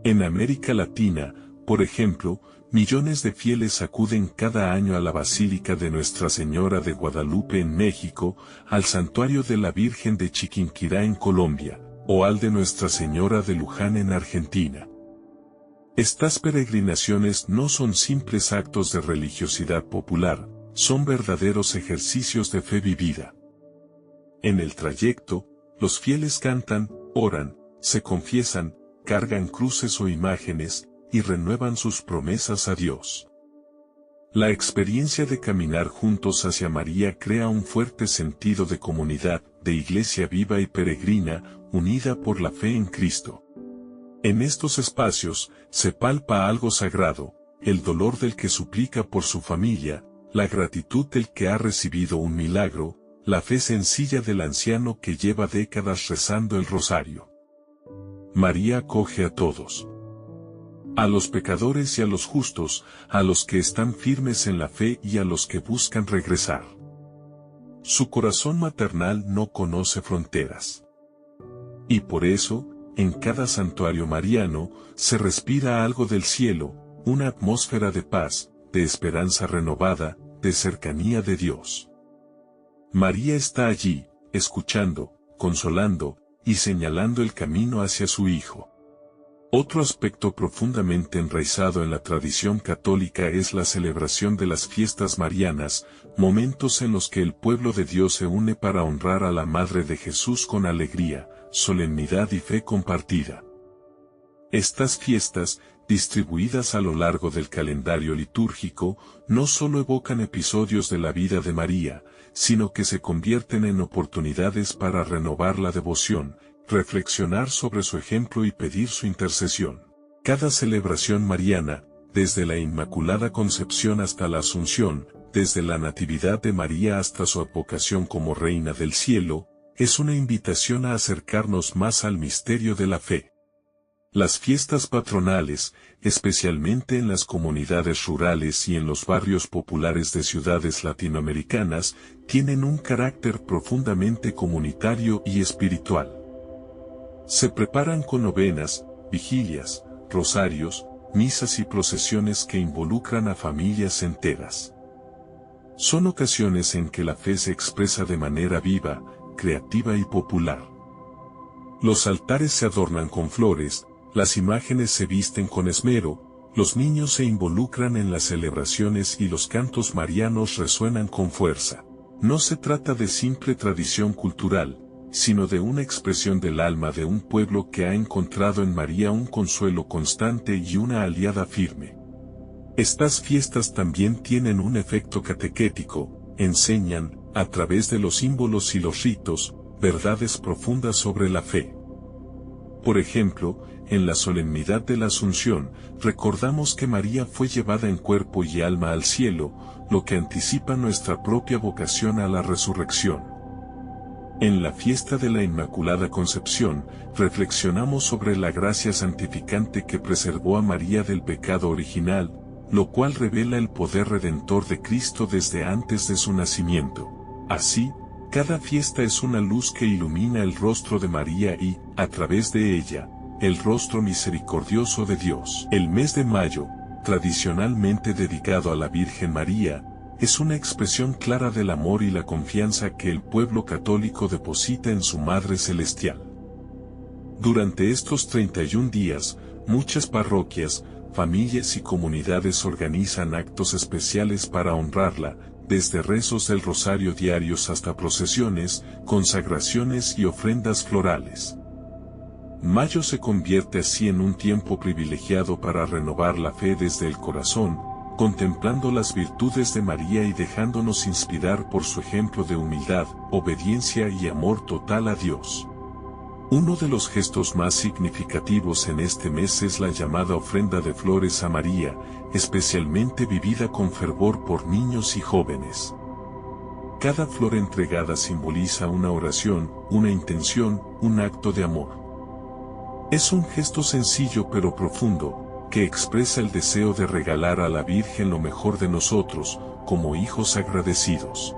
En América Latina, por ejemplo, millones de fieles acuden cada año a la Basílica de Nuestra Señora de Guadalupe en México, al Santuario de la Virgen de Chiquinquirá en Colombia, o al de Nuestra Señora de Luján en Argentina. Estas peregrinaciones no son simples actos de religiosidad popular, son verdaderos ejercicios de fe vivida. En el trayecto, los fieles cantan, oran, se confiesan, cargan cruces o imágenes, y renuevan sus promesas a Dios. La experiencia de caminar juntos hacia María crea un fuerte sentido de comunidad, de iglesia viva y peregrina, unida por la fe en Cristo. En estos espacios, se palpa algo sagrado, el dolor del que suplica por su familia, la gratitud del que ha recibido un milagro, la fe sencilla del anciano que lleva décadas rezando el rosario. María acoge a todos. A los pecadores y a los justos, a los que están firmes en la fe y a los que buscan regresar. Su corazón maternal no conoce fronteras. Y por eso, en cada santuario mariano, se respira algo del cielo, una atmósfera de paz, de esperanza renovada, de cercanía de Dios. María está allí, escuchando, consolando, y señalando el camino hacia su Hijo. Otro aspecto profundamente enraizado en la tradición católica es la celebración de las fiestas marianas, momentos en los que el pueblo de Dios se une para honrar a la Madre de Jesús con alegría, solemnidad y fe compartida. Estas fiestas, distribuidas a lo largo del calendario litúrgico, no solo evocan episodios de la vida de María, sino que se convierten en oportunidades para renovar la devoción, reflexionar sobre su ejemplo y pedir su intercesión. Cada celebración mariana, desde la Inmaculada Concepción hasta la Asunción, desde la Natividad de María hasta su advocación como Reina del Cielo, es una invitación a acercarnos más al misterio de la fe. Las fiestas patronales, especialmente en las comunidades rurales y en los barrios populares de ciudades latinoamericanas, tienen un carácter profundamente comunitario y espiritual. Se preparan con novenas, vigilias, rosarios, misas y procesiones que involucran a familias enteras. Son ocasiones en que la fe se expresa de manera viva, creativa y popular. Los altares se adornan con flores, las imágenes se visten con esmero, los niños se involucran en las celebraciones y los cantos marianos resuenan con fuerza. No se trata de simple tradición cultural, sino de una expresión del alma de un pueblo que ha encontrado en María un consuelo constante y una aliada firme. Estas fiestas también tienen un efecto catequético, enseñan, a través de los símbolos y los ritos, verdades profundas sobre la fe. Por ejemplo, en la solemnidad de la Asunción, recordamos que María fue llevada en cuerpo y alma al cielo, lo que anticipa nuestra propia vocación a la resurrección. En la fiesta de la Inmaculada Concepción, reflexionamos sobre la gracia santificante que preservó a María del pecado original, lo cual revela el poder redentor de Cristo desde antes de su nacimiento. Así, cada fiesta es una luz que ilumina el rostro de María y, a través de ella, el rostro misericordioso de Dios. El mes de mayo, tradicionalmente dedicado a la Virgen María, es una expresión clara del amor y la confianza que el pueblo católico deposita en su Madre Celestial. Durante estos 31 días, muchas parroquias, familias y comunidades organizan actos especiales para honrarla, desde rezos del rosario diarios hasta procesiones, consagraciones y ofrendas florales. Mayo se convierte así en un tiempo privilegiado para renovar la fe desde el corazón, contemplando las virtudes de María y dejándonos inspirar por su ejemplo de humildad, obediencia y amor total a Dios. Uno de los gestos más significativos en este mes es la llamada ofrenda de flores a María, especialmente vivida con fervor por niños y jóvenes. Cada flor entregada simboliza una oración, una intención, un acto de amor. Es un gesto sencillo pero profundo, que expresa el deseo de regalar a la Virgen lo mejor de nosotros, como hijos agradecidos.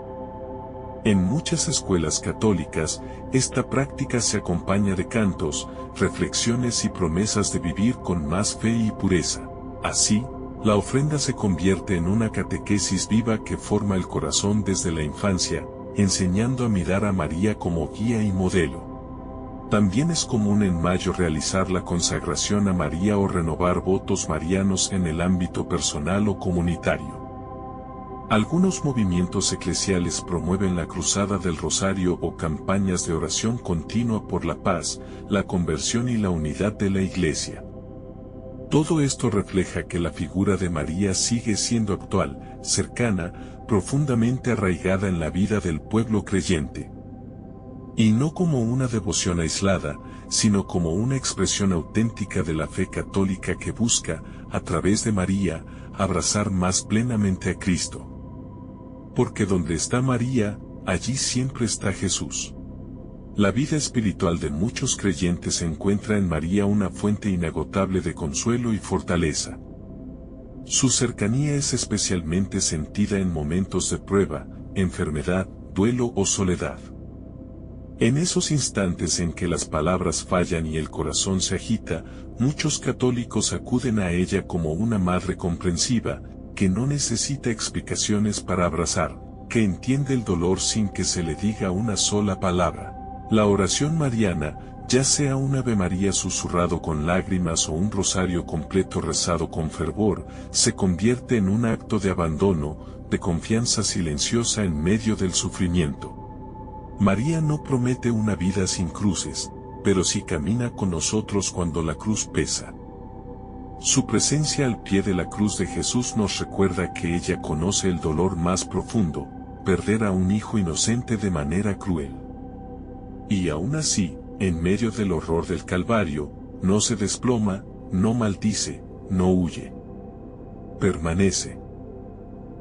En muchas escuelas católicas, esta práctica se acompaña de cantos, reflexiones y promesas de vivir con más fe y pureza. Así, la ofrenda se convierte en una catequesis viva que forma el corazón desde la infancia, enseñando a mirar a María como guía y modelo. También es común en mayo realizar la consagración a María o renovar votos marianos en el ámbito personal o comunitario. Algunos movimientos eclesiales promueven la Cruzada del Rosario o campañas de oración continua por la paz, la conversión y la unidad de la Iglesia. Todo esto refleja que la figura de María sigue siendo actual, cercana, profundamente arraigada en la vida del pueblo creyente. Y no como una devoción aislada, sino como una expresión auténtica de la fe católica que busca, a través de María, abrazar más plenamente a Cristo. Porque donde está María, allí siempre está Jesús. La vida espiritual de muchos creyentes encuentra en María una fuente inagotable de consuelo y fortaleza. Su cercanía es especialmente sentida en momentos de prueba, enfermedad, duelo o soledad. En esos instantes en que las palabras fallan y el corazón se agita, muchos católicos acuden a ella como una madre comprensiva, que no necesita explicaciones para abrazar, que entiende el dolor sin que se le diga una sola palabra. La oración mariana, ya sea un Ave María susurrado con lágrimas o un rosario completo rezado con fervor, se convierte en un acto de abandono, de confianza silenciosa en medio del sufrimiento. María no promete una vida sin cruces, pero sí camina con nosotros cuando la cruz pesa. Su presencia al pie de la cruz de Jesús nos recuerda que ella conoce el dolor más profundo, perder a un hijo inocente de manera cruel. Y aún así, en medio del horror del Calvario, no se desploma, no maldice, no huye. Permanece.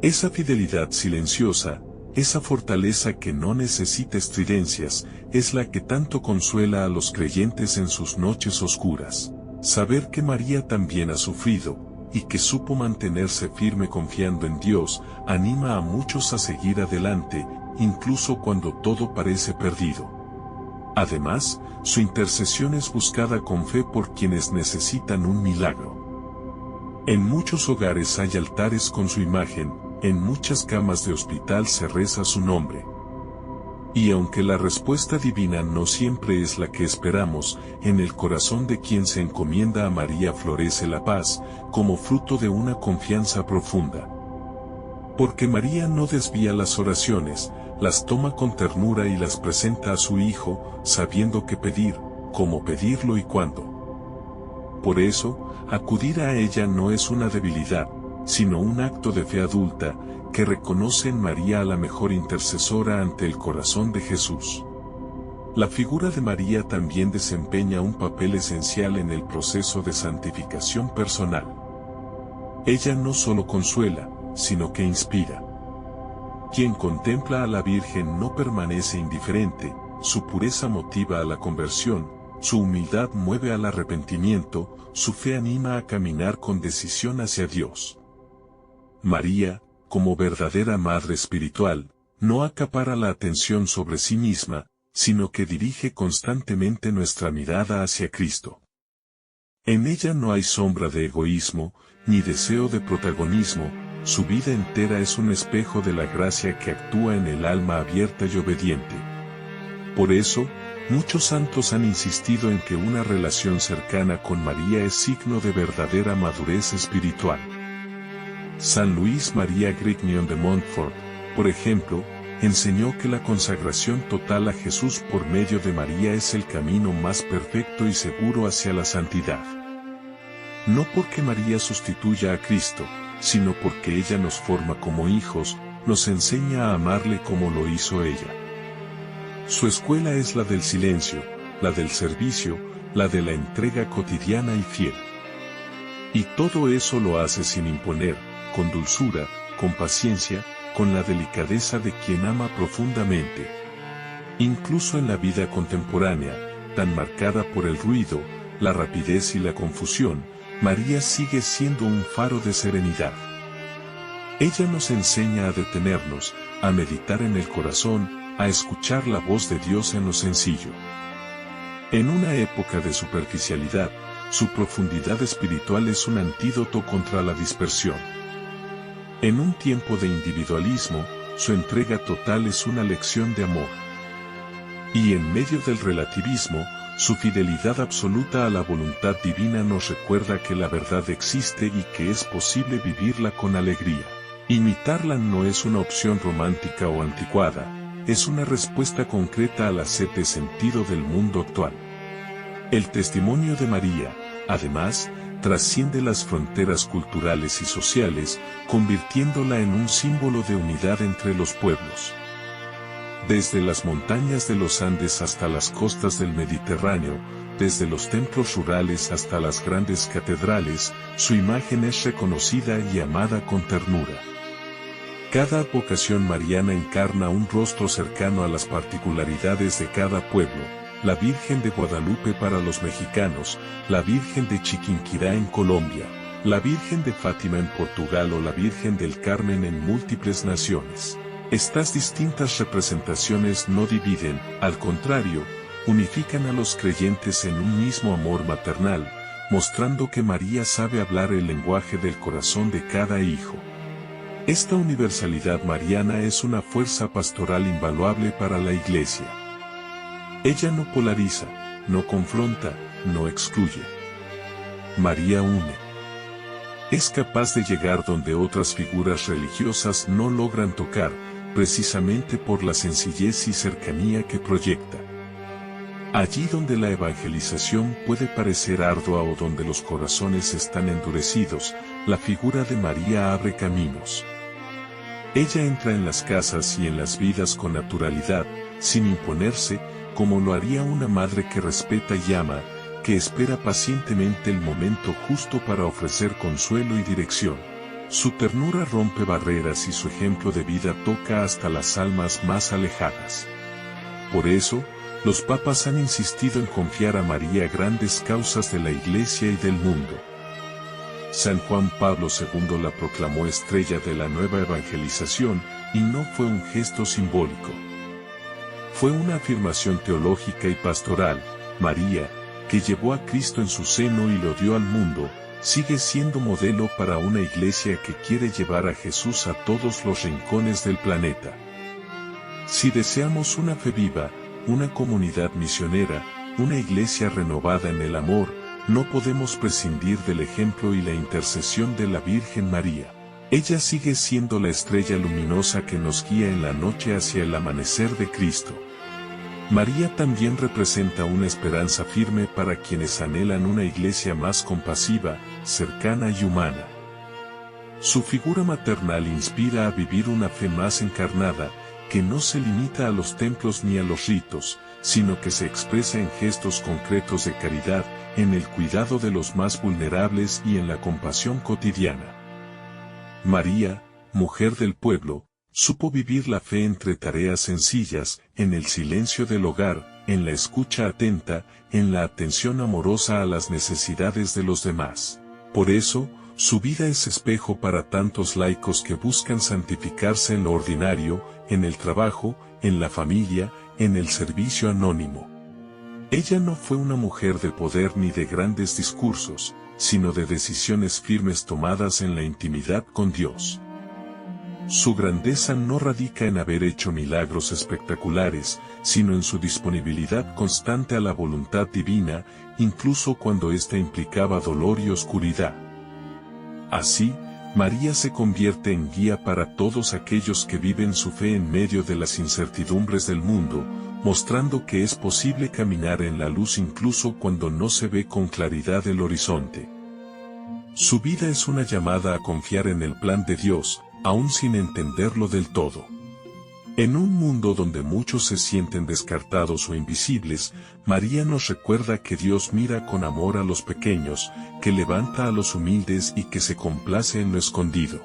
Esa fidelidad silenciosa, esa fortaleza que no necesita estridencias, es la que tanto consuela a los creyentes en sus noches oscuras. Saber que María también ha sufrido, y que supo mantenerse firme confiando en Dios, anima a muchos a seguir adelante, incluso cuando todo parece perdido. Además, su intercesión es buscada con fe por quienes necesitan un milagro. En muchos hogares hay altares con su imagen, en muchas camas de hospital se reza su nombre. Y aunque la respuesta divina no siempre es la que esperamos, en el corazón de quien se encomienda a María florece la paz, como fruto de una confianza profunda. Porque María no desvía las oraciones, las toma con ternura y las presenta a su hijo, sabiendo qué pedir, cómo pedirlo y cuándo. Por eso, acudir a ella no es una debilidad, sino un acto de fe adulta, que reconoce en María a la mejor intercesora ante el corazón de Jesús. La figura de María también desempeña un papel esencial en el proceso de santificación personal. Ella no solo consuela, sino que inspira. Quien contempla a la Virgen no permanece indiferente, su pureza motiva a la conversión, su humildad mueve al arrepentimiento, su fe anima a caminar con decisión hacia Dios. María, como verdadera madre espiritual, no acapara la atención sobre sí misma, sino que dirige constantemente nuestra mirada hacia Cristo. En ella no hay sombra de egoísmo, ni deseo de protagonismo, su vida entera es un espejo de la gracia que actúa en el alma abierta y obediente. Por eso, muchos santos han insistido en que una relación cercana con María es signo de verdadera madurez espiritual. San Luis María Grignion de Montfort, por ejemplo, enseñó que la consagración total a Jesús por medio de María es el camino más perfecto y seguro hacia la santidad. No porque María sustituya a Cristo, sino porque ella nos forma como hijos, nos enseña a amarle como lo hizo ella. Su escuela es la del silencio, la del servicio, la de la entrega cotidiana y fiel. Y todo eso lo hace sin imponer, con dulzura, con paciencia, con la delicadeza de quien ama profundamente. Incluso en la vida contemporánea, tan marcada por el ruido, la rapidez y la confusión, María sigue siendo un faro de serenidad. Ella nos enseña a detenernos, a meditar en el corazón, a escuchar la voz de Dios en lo sencillo. En una época de superficialidad, su profundidad espiritual es un antídoto contra la dispersión. En un tiempo de individualismo, su entrega total es una lección de amor. Y en medio del relativismo, su fidelidad absoluta a la voluntad divina nos recuerda que la verdad existe y que es posible vivirla con alegría. Imitarla no es una opción romántica o anticuada, es una respuesta concreta a la sed de sentido del mundo actual. El testimonio de María, además, trasciende las fronteras culturales y sociales, convirtiéndola en un símbolo de unidad entre los pueblos. Desde las montañas de los Andes hasta las costas del Mediterráneo, desde los templos rurales hasta las grandes catedrales, su imagen es reconocida y amada con ternura. Cada advocación mariana encarna un rostro cercano a las particularidades de cada pueblo: la Virgen de Guadalupe para los mexicanos, la Virgen de Chiquinquirá en Colombia, la Virgen de Fátima en Portugal o la Virgen del Carmen en múltiples naciones. Estas distintas representaciones no dividen, al contrario, unifican a los creyentes en un mismo amor maternal, mostrando que María sabe hablar el lenguaje del corazón de cada hijo. Esta universalidad mariana es una fuerza pastoral invaluable para la Iglesia. Ella no polariza, no confronta, no excluye. María une. Es capaz de llegar donde otras figuras religiosas no logran tocar, precisamente por la sencillez y cercanía que proyecta. Allí donde la evangelización puede parecer ardua o donde los corazones están endurecidos, la figura de María abre caminos. Ella entra en las casas y en las vidas con naturalidad, sin imponerse, como lo haría una madre que respeta y ama, que espera pacientemente el momento justo para ofrecer consuelo y dirección. Su ternura rompe barreras y su ejemplo de vida toca hasta las almas más alejadas. Por eso, los papas han insistido en confiar a María grandes causas de la Iglesia y del mundo. San Juan Pablo II la proclamó estrella de la nueva evangelización, y no fue un gesto simbólico. Fue una afirmación teológica y pastoral. María, que llevó a Cristo en su seno y lo dio al mundo, sigue siendo modelo para una Iglesia que quiere llevar a Jesús a todos los rincones del planeta. Si deseamos una fe viva, una comunidad misionera, una Iglesia renovada en el amor, no podemos prescindir del ejemplo y la intercesión de la Virgen María. Ella sigue siendo la estrella luminosa que nos guía en la noche hacia el amanecer de Cristo. María también representa una esperanza firme para quienes anhelan una iglesia más compasiva, cercana y humana. Su figura maternal inspira a vivir una fe más encarnada, que no se limita a los templos ni a los ritos, sino que se expresa en gestos concretos de caridad, en el cuidado de los más vulnerables y en la compasión cotidiana. María, mujer del pueblo, supo vivir la fe entre tareas sencillas, en el silencio del hogar, en la escucha atenta, en la atención amorosa a las necesidades de los demás. Por eso, su vida es espejo para tantos laicos que buscan santificarse en lo ordinario, en el trabajo, en la familia, en el servicio anónimo. Ella no fue una mujer de poder ni de grandes discursos, sino de decisiones firmes tomadas en la intimidad con Dios. Su grandeza no radica en haber hecho milagros espectaculares, sino en su disponibilidad constante a la voluntad divina, incluso cuando ésta implicaba dolor y oscuridad. Así, María se convierte en guía para todos aquellos que viven su fe en medio de las incertidumbres del mundo, mostrando que es posible caminar en la luz incluso cuando no se ve con claridad el horizonte. Su vida es una llamada a confiar en el plan de Dios, aún sin entenderlo del todo. En un mundo donde muchos se sienten descartados o invisibles, María nos recuerda que Dios mira con amor a los pequeños, que levanta a los humildes y que se complace en lo escondido.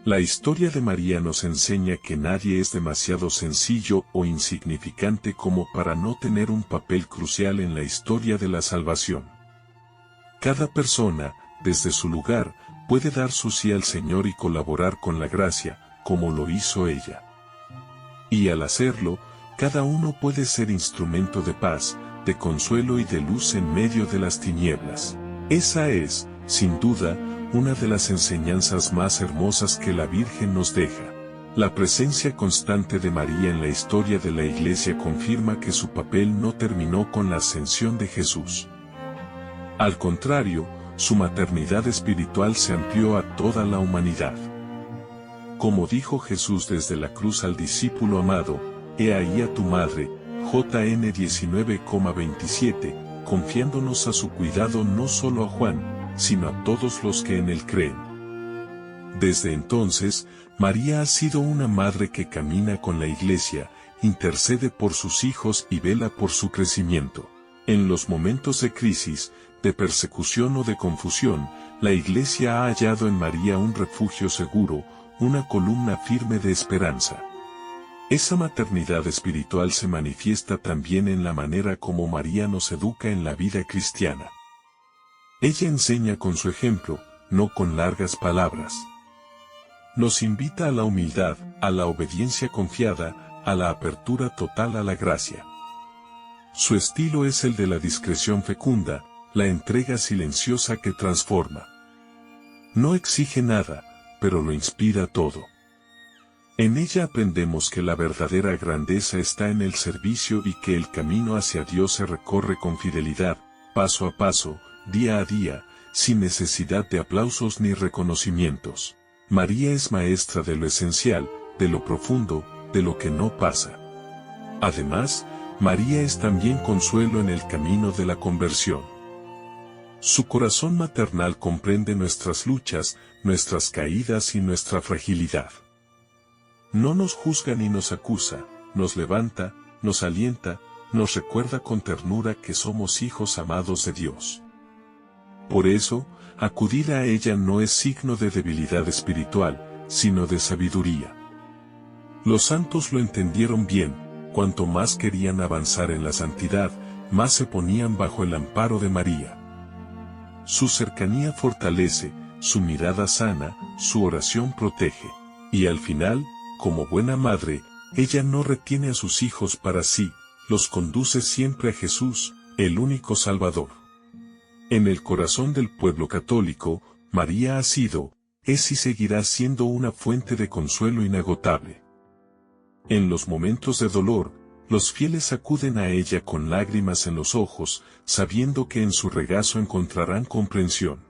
La historia de María nos enseña que nadie es demasiado sencillo o insignificante como para no tener un papel crucial en la historia de la salvación. Cada persona, desde su lugar, puede dar su sí al Señor y colaborar con la gracia, como lo hizo ella. Y al hacerlo, cada uno puede ser instrumento de paz, de consuelo y de luz en medio de las tinieblas. Esa es, sin duda, una de las enseñanzas más hermosas que la Virgen nos deja. La presencia constante de María en la historia de la Iglesia confirma que su papel no terminó con la ascensión de Jesús. Al contrario, su maternidad espiritual se amplió a toda la humanidad. Como dijo Jesús desde la cruz al discípulo amado, «He ahí a tu madre», JN 19,27, confiándonos a su cuidado no solo a Juan, sino a todos los que en él creen. Desde entonces, María ha sido una madre que camina con la Iglesia, intercede por sus hijos y vela por su crecimiento. En los momentos de crisis, de persecución o de confusión, la Iglesia ha hallado en María un refugio seguro, una columna firme de esperanza. Esa maternidad espiritual se manifiesta también en la manera como María nos educa en la vida cristiana. Ella enseña con su ejemplo, no con largas palabras. Nos invita a la humildad, a la obediencia confiada, a la apertura total a la gracia. Su estilo es el de la discreción fecunda, la entrega silenciosa que transforma. No exige nada, pero lo inspira todo. En ella aprendemos que la verdadera grandeza está en el servicio y que el camino hacia Dios se recorre con fidelidad, paso a paso, día a día, sin necesidad de aplausos ni reconocimientos. María es maestra de lo esencial, de lo profundo, de lo que no pasa. Además, María es también consuelo en el camino de la conversión. Su corazón maternal comprende nuestras luchas, nuestras caídas y nuestra fragilidad. No nos juzga ni nos acusa, nos levanta, nos alienta, nos recuerda con ternura que somos hijos amados de Dios. Por eso, acudir a ella no es signo de debilidad espiritual, sino de sabiduría. Los santos lo entendieron bien, cuanto más querían avanzar en la santidad, más se ponían bajo el amparo de María. Su cercanía fortalece, su mirada sana, su oración protege. Y al final, como buena madre, ella no retiene a sus hijos para sí, los conduce siempre a Jesús, el único Salvador. En el corazón del pueblo católico, María ha sido, es y seguirá siendo una fuente de consuelo inagotable. En los momentos de dolor, los fieles acuden a ella con lágrimas en los ojos, sabiendo que en su regazo encontrarán comprensión.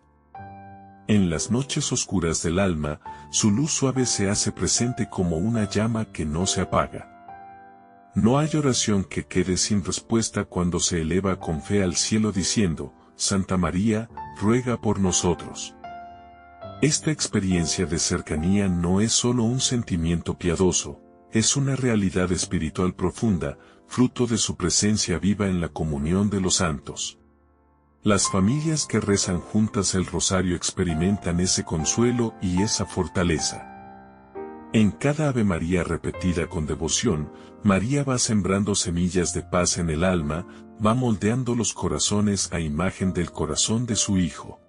En las noches oscuras del alma, su luz suave se hace presente como una llama que no se apaga. No hay oración que quede sin respuesta cuando se eleva con fe al cielo diciendo, Santa María, ruega por nosotros. Esta experiencia de cercanía no es solo un sentimiento piadoso, es una realidad espiritual profunda, fruto de su presencia viva en la comunión de los santos. Las familias que rezan juntas el rosario experimentan ese consuelo y esa fortaleza. En cada Ave María repetida con devoción, María va sembrando semillas de paz en el alma, va moldeando los corazones a imagen del corazón de su Hijo.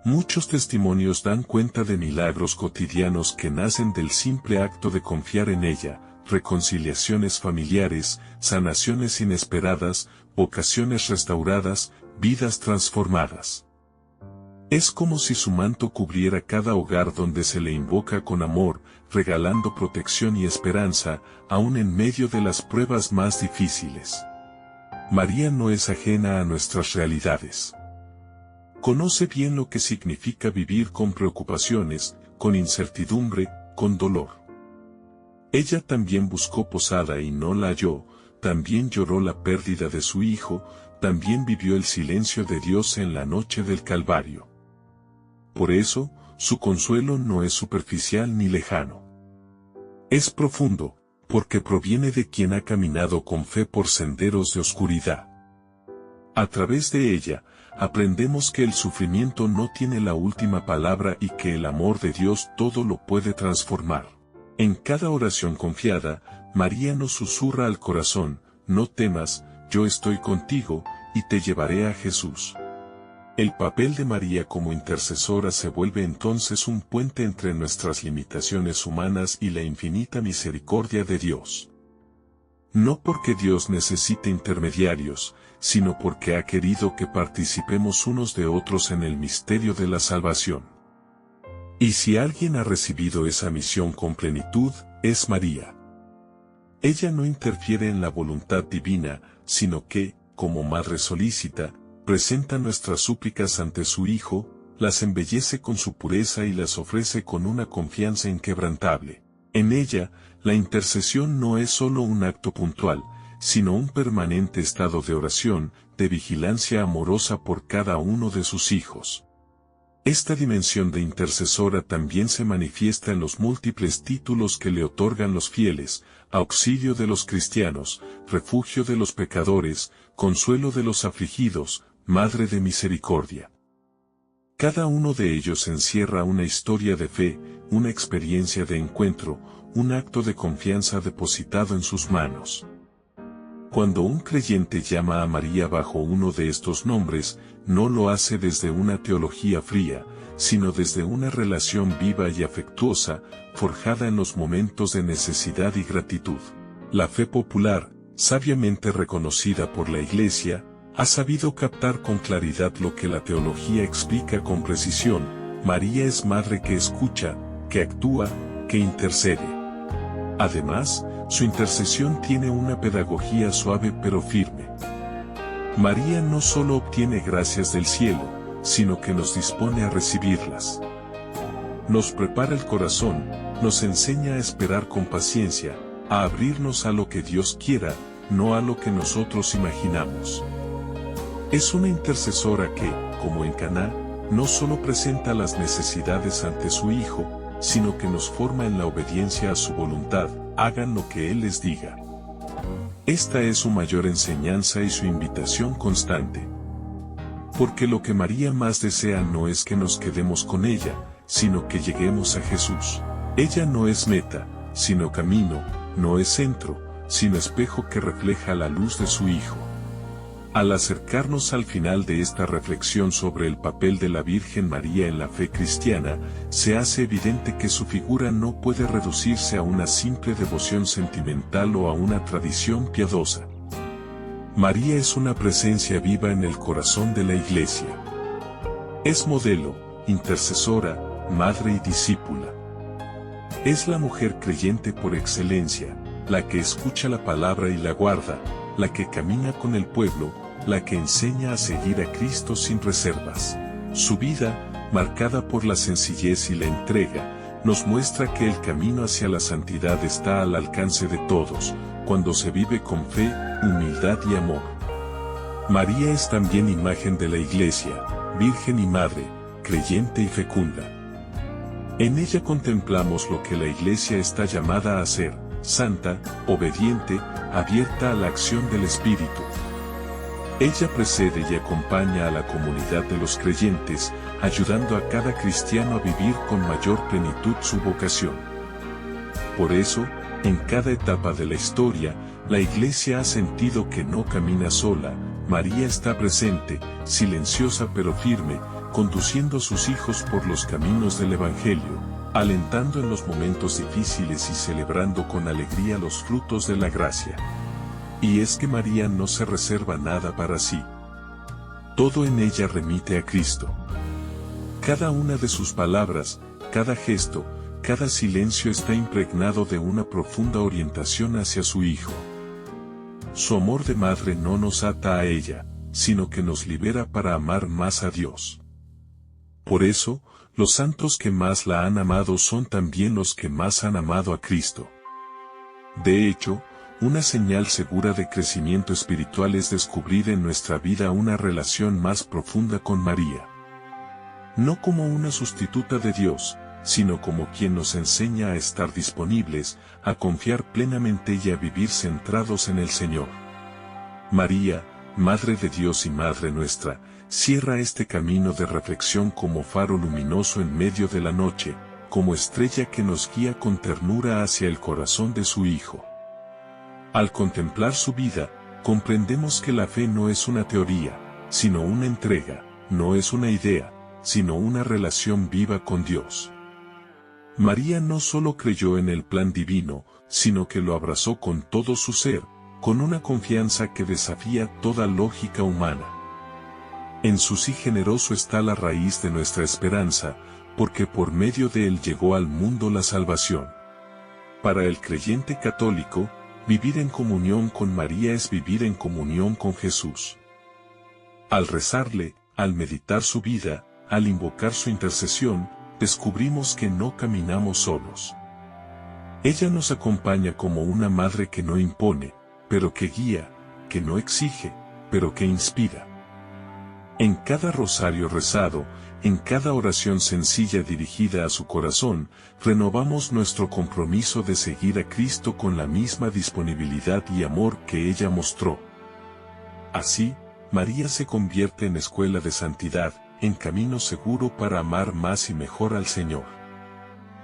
Muchos testimonios dan cuenta de milagros cotidianos que nacen del simple acto de confiar en ella, reconciliaciones familiares, sanaciones inesperadas, vocaciones restauradas, vidas transformadas. Es como si su manto cubriera cada hogar donde se le invoca con amor, regalando protección y esperanza, aun en medio de las pruebas más difíciles. María no es ajena a nuestras realidades. Conoce bien lo que significa vivir con preocupaciones, con incertidumbre, con dolor. Ella también buscó posada y no la halló, también lloró la pérdida de su hijo, también vivió el silencio de Dios en la noche del Calvario. Por eso, su consuelo no es superficial ni lejano. Es profundo, porque proviene de quien ha caminado con fe por senderos de oscuridad. A través de ella, aprendemos que el sufrimiento no tiene la última palabra y que el amor de Dios todo lo puede transformar. En cada oración confiada, María nos susurra al corazón, no temas, yo estoy contigo, y te llevaré a Jesús. El papel de María como intercesora se vuelve entonces un puente entre nuestras limitaciones humanas y la infinita misericordia de Dios. No porque Dios necesite intermediarios, sino porque ha querido que participemos unos de otros en el misterio de la salvación. Y si alguien ha recibido esa misión con plenitud, es María. Ella no interfiere en la voluntad divina, sino que, como madre solícita, presenta nuestras súplicas ante su Hijo, las embellece con su pureza y las ofrece con una confianza inquebrantable. En ella, la intercesión no es solo un acto puntual, sino un permanente estado de oración, de vigilancia amorosa por cada uno de sus hijos. Esta dimensión de intercesora también se manifiesta en los múltiples títulos que le otorgan los fieles: auxilio de los cristianos, refugio de los pecadores, consuelo de los afligidos, Madre de Misericordia. Cada uno de ellos encierra una historia de fe, una experiencia de encuentro, un acto de confianza depositado en sus manos. Cuando un creyente llama a María bajo uno de estos nombres, no lo hace desde una teología fría, sino desde una relación viva y afectuosa, forjada en los momentos de necesidad y gratitud. La fe popular, sabiamente reconocida por la Iglesia, ha sabido captar con claridad lo que la teología explica con precisión: María es madre que escucha, que actúa, que intercede. Además, su intercesión tiene una pedagogía suave pero firme. María no solo obtiene gracias del cielo, sino que nos dispone a recibirlas. Nos prepara el corazón, nos enseña a esperar con paciencia, a abrirnos a lo que Dios quiera, no a lo que nosotros imaginamos. Es una intercesora que, como en Caná, no solo presenta las necesidades ante su Hijo, sino que nos forma en la obediencia a su voluntad, hagan lo que Él les diga. Esta es su mayor enseñanza y su invitación constante. Porque lo que María más desea no es que nos quedemos con ella, sino que lleguemos a Jesús. Ella no es meta, sino camino, no es centro, sino espejo que refleja la luz de su Hijo. Al acercarnos al final de esta reflexión sobre el papel de la Virgen María en la fe cristiana, se hace evidente que su figura no puede reducirse a una simple devoción sentimental o a una tradición piadosa. María es una presencia viva en el corazón de la Iglesia. Es modelo, intercesora, madre y discípula. Es la mujer creyente por excelencia, la que escucha la palabra y la guarda, la que camina con el pueblo, la que enseña a seguir a Cristo sin reservas. Su vida, marcada por la sencillez y la entrega, nos muestra que el camino hacia la santidad está al alcance de todos, cuando se vive con fe, humildad y amor. María es también imagen de la Iglesia, virgen y madre, creyente y fecunda. En ella contemplamos lo que la Iglesia está llamada a ser: santa, obediente, abierta a la acción del Espíritu. Ella precede y acompaña a la comunidad de los creyentes, ayudando a cada cristiano a vivir con mayor plenitud su vocación. Por eso, en cada etapa de la historia, la Iglesia ha sentido que no camina sola. María está presente, silenciosa pero firme, conduciendo a sus hijos por los caminos del Evangelio, alentando en los momentos difíciles y celebrando con alegría los frutos de la gracia. Y es que María no se reserva nada para sí. Todo en ella remite a Cristo. Cada una de sus palabras, cada gesto, cada silencio está impregnado de una profunda orientación hacia su Hijo. Su amor de madre no nos ata a ella, sino que nos libera para amar más a Dios. Por eso, los santos que más la han amado son también los que más han amado a Cristo. De hecho, una señal segura de crecimiento espiritual es descubrir en nuestra vida una relación más profunda con María. No como una sustituta de Dios, sino como quien nos enseña a estar disponibles, a confiar plenamente y a vivir centrados en el Señor. María, Madre de Dios y Madre nuestra, cierra este camino de reflexión como faro luminoso en medio de la noche, como estrella que nos guía con ternura hacia el corazón de su Hijo. Al contemplar su vida, comprendemos que la fe no es una teoría, sino una entrega, no es una idea, sino una relación viva con Dios. María no solo creyó en el plan divino, sino que lo abrazó con todo su ser, con una confianza que desafía toda lógica humana. En su sí generoso está la raíz de nuestra esperanza, porque por medio de él llegó al mundo la salvación. Para el creyente católico, vivir en comunión con María es vivir en comunión con Jesús. Al rezarle, al meditar su vida, al invocar su intercesión, descubrimos que no caminamos solos. Ella nos acompaña como una madre que no impone, pero que guía, que no exige, pero que inspira. En cada rosario rezado, en cada oración sencilla dirigida a su corazón, renovamos nuestro compromiso de seguir a Cristo con la misma disponibilidad y amor que ella mostró. Así, María se convierte en escuela de santidad, en camino seguro para amar más y mejor al Señor.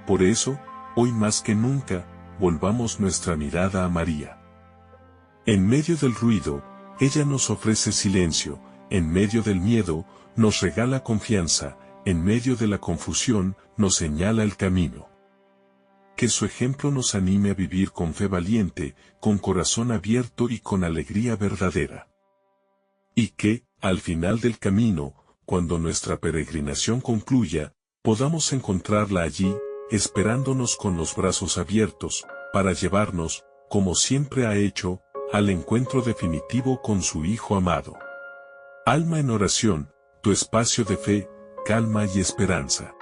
Por eso, hoy más que nunca, volvamos nuestra mirada a María. En medio del ruido, ella nos ofrece silencio, en medio del miedo, nos regala confianza, en medio de la confusión, nos señala el camino. Que su ejemplo nos anime a vivir con fe valiente, con corazón abierto y con alegría verdadera. Y que, al final del camino, cuando nuestra peregrinación concluya, podamos encontrarla allí, esperándonos con los brazos abiertos, para llevarnos, como siempre ha hecho, al encuentro definitivo con su Hijo amado. Alma en oración, tu espacio de fe, calma y esperanza.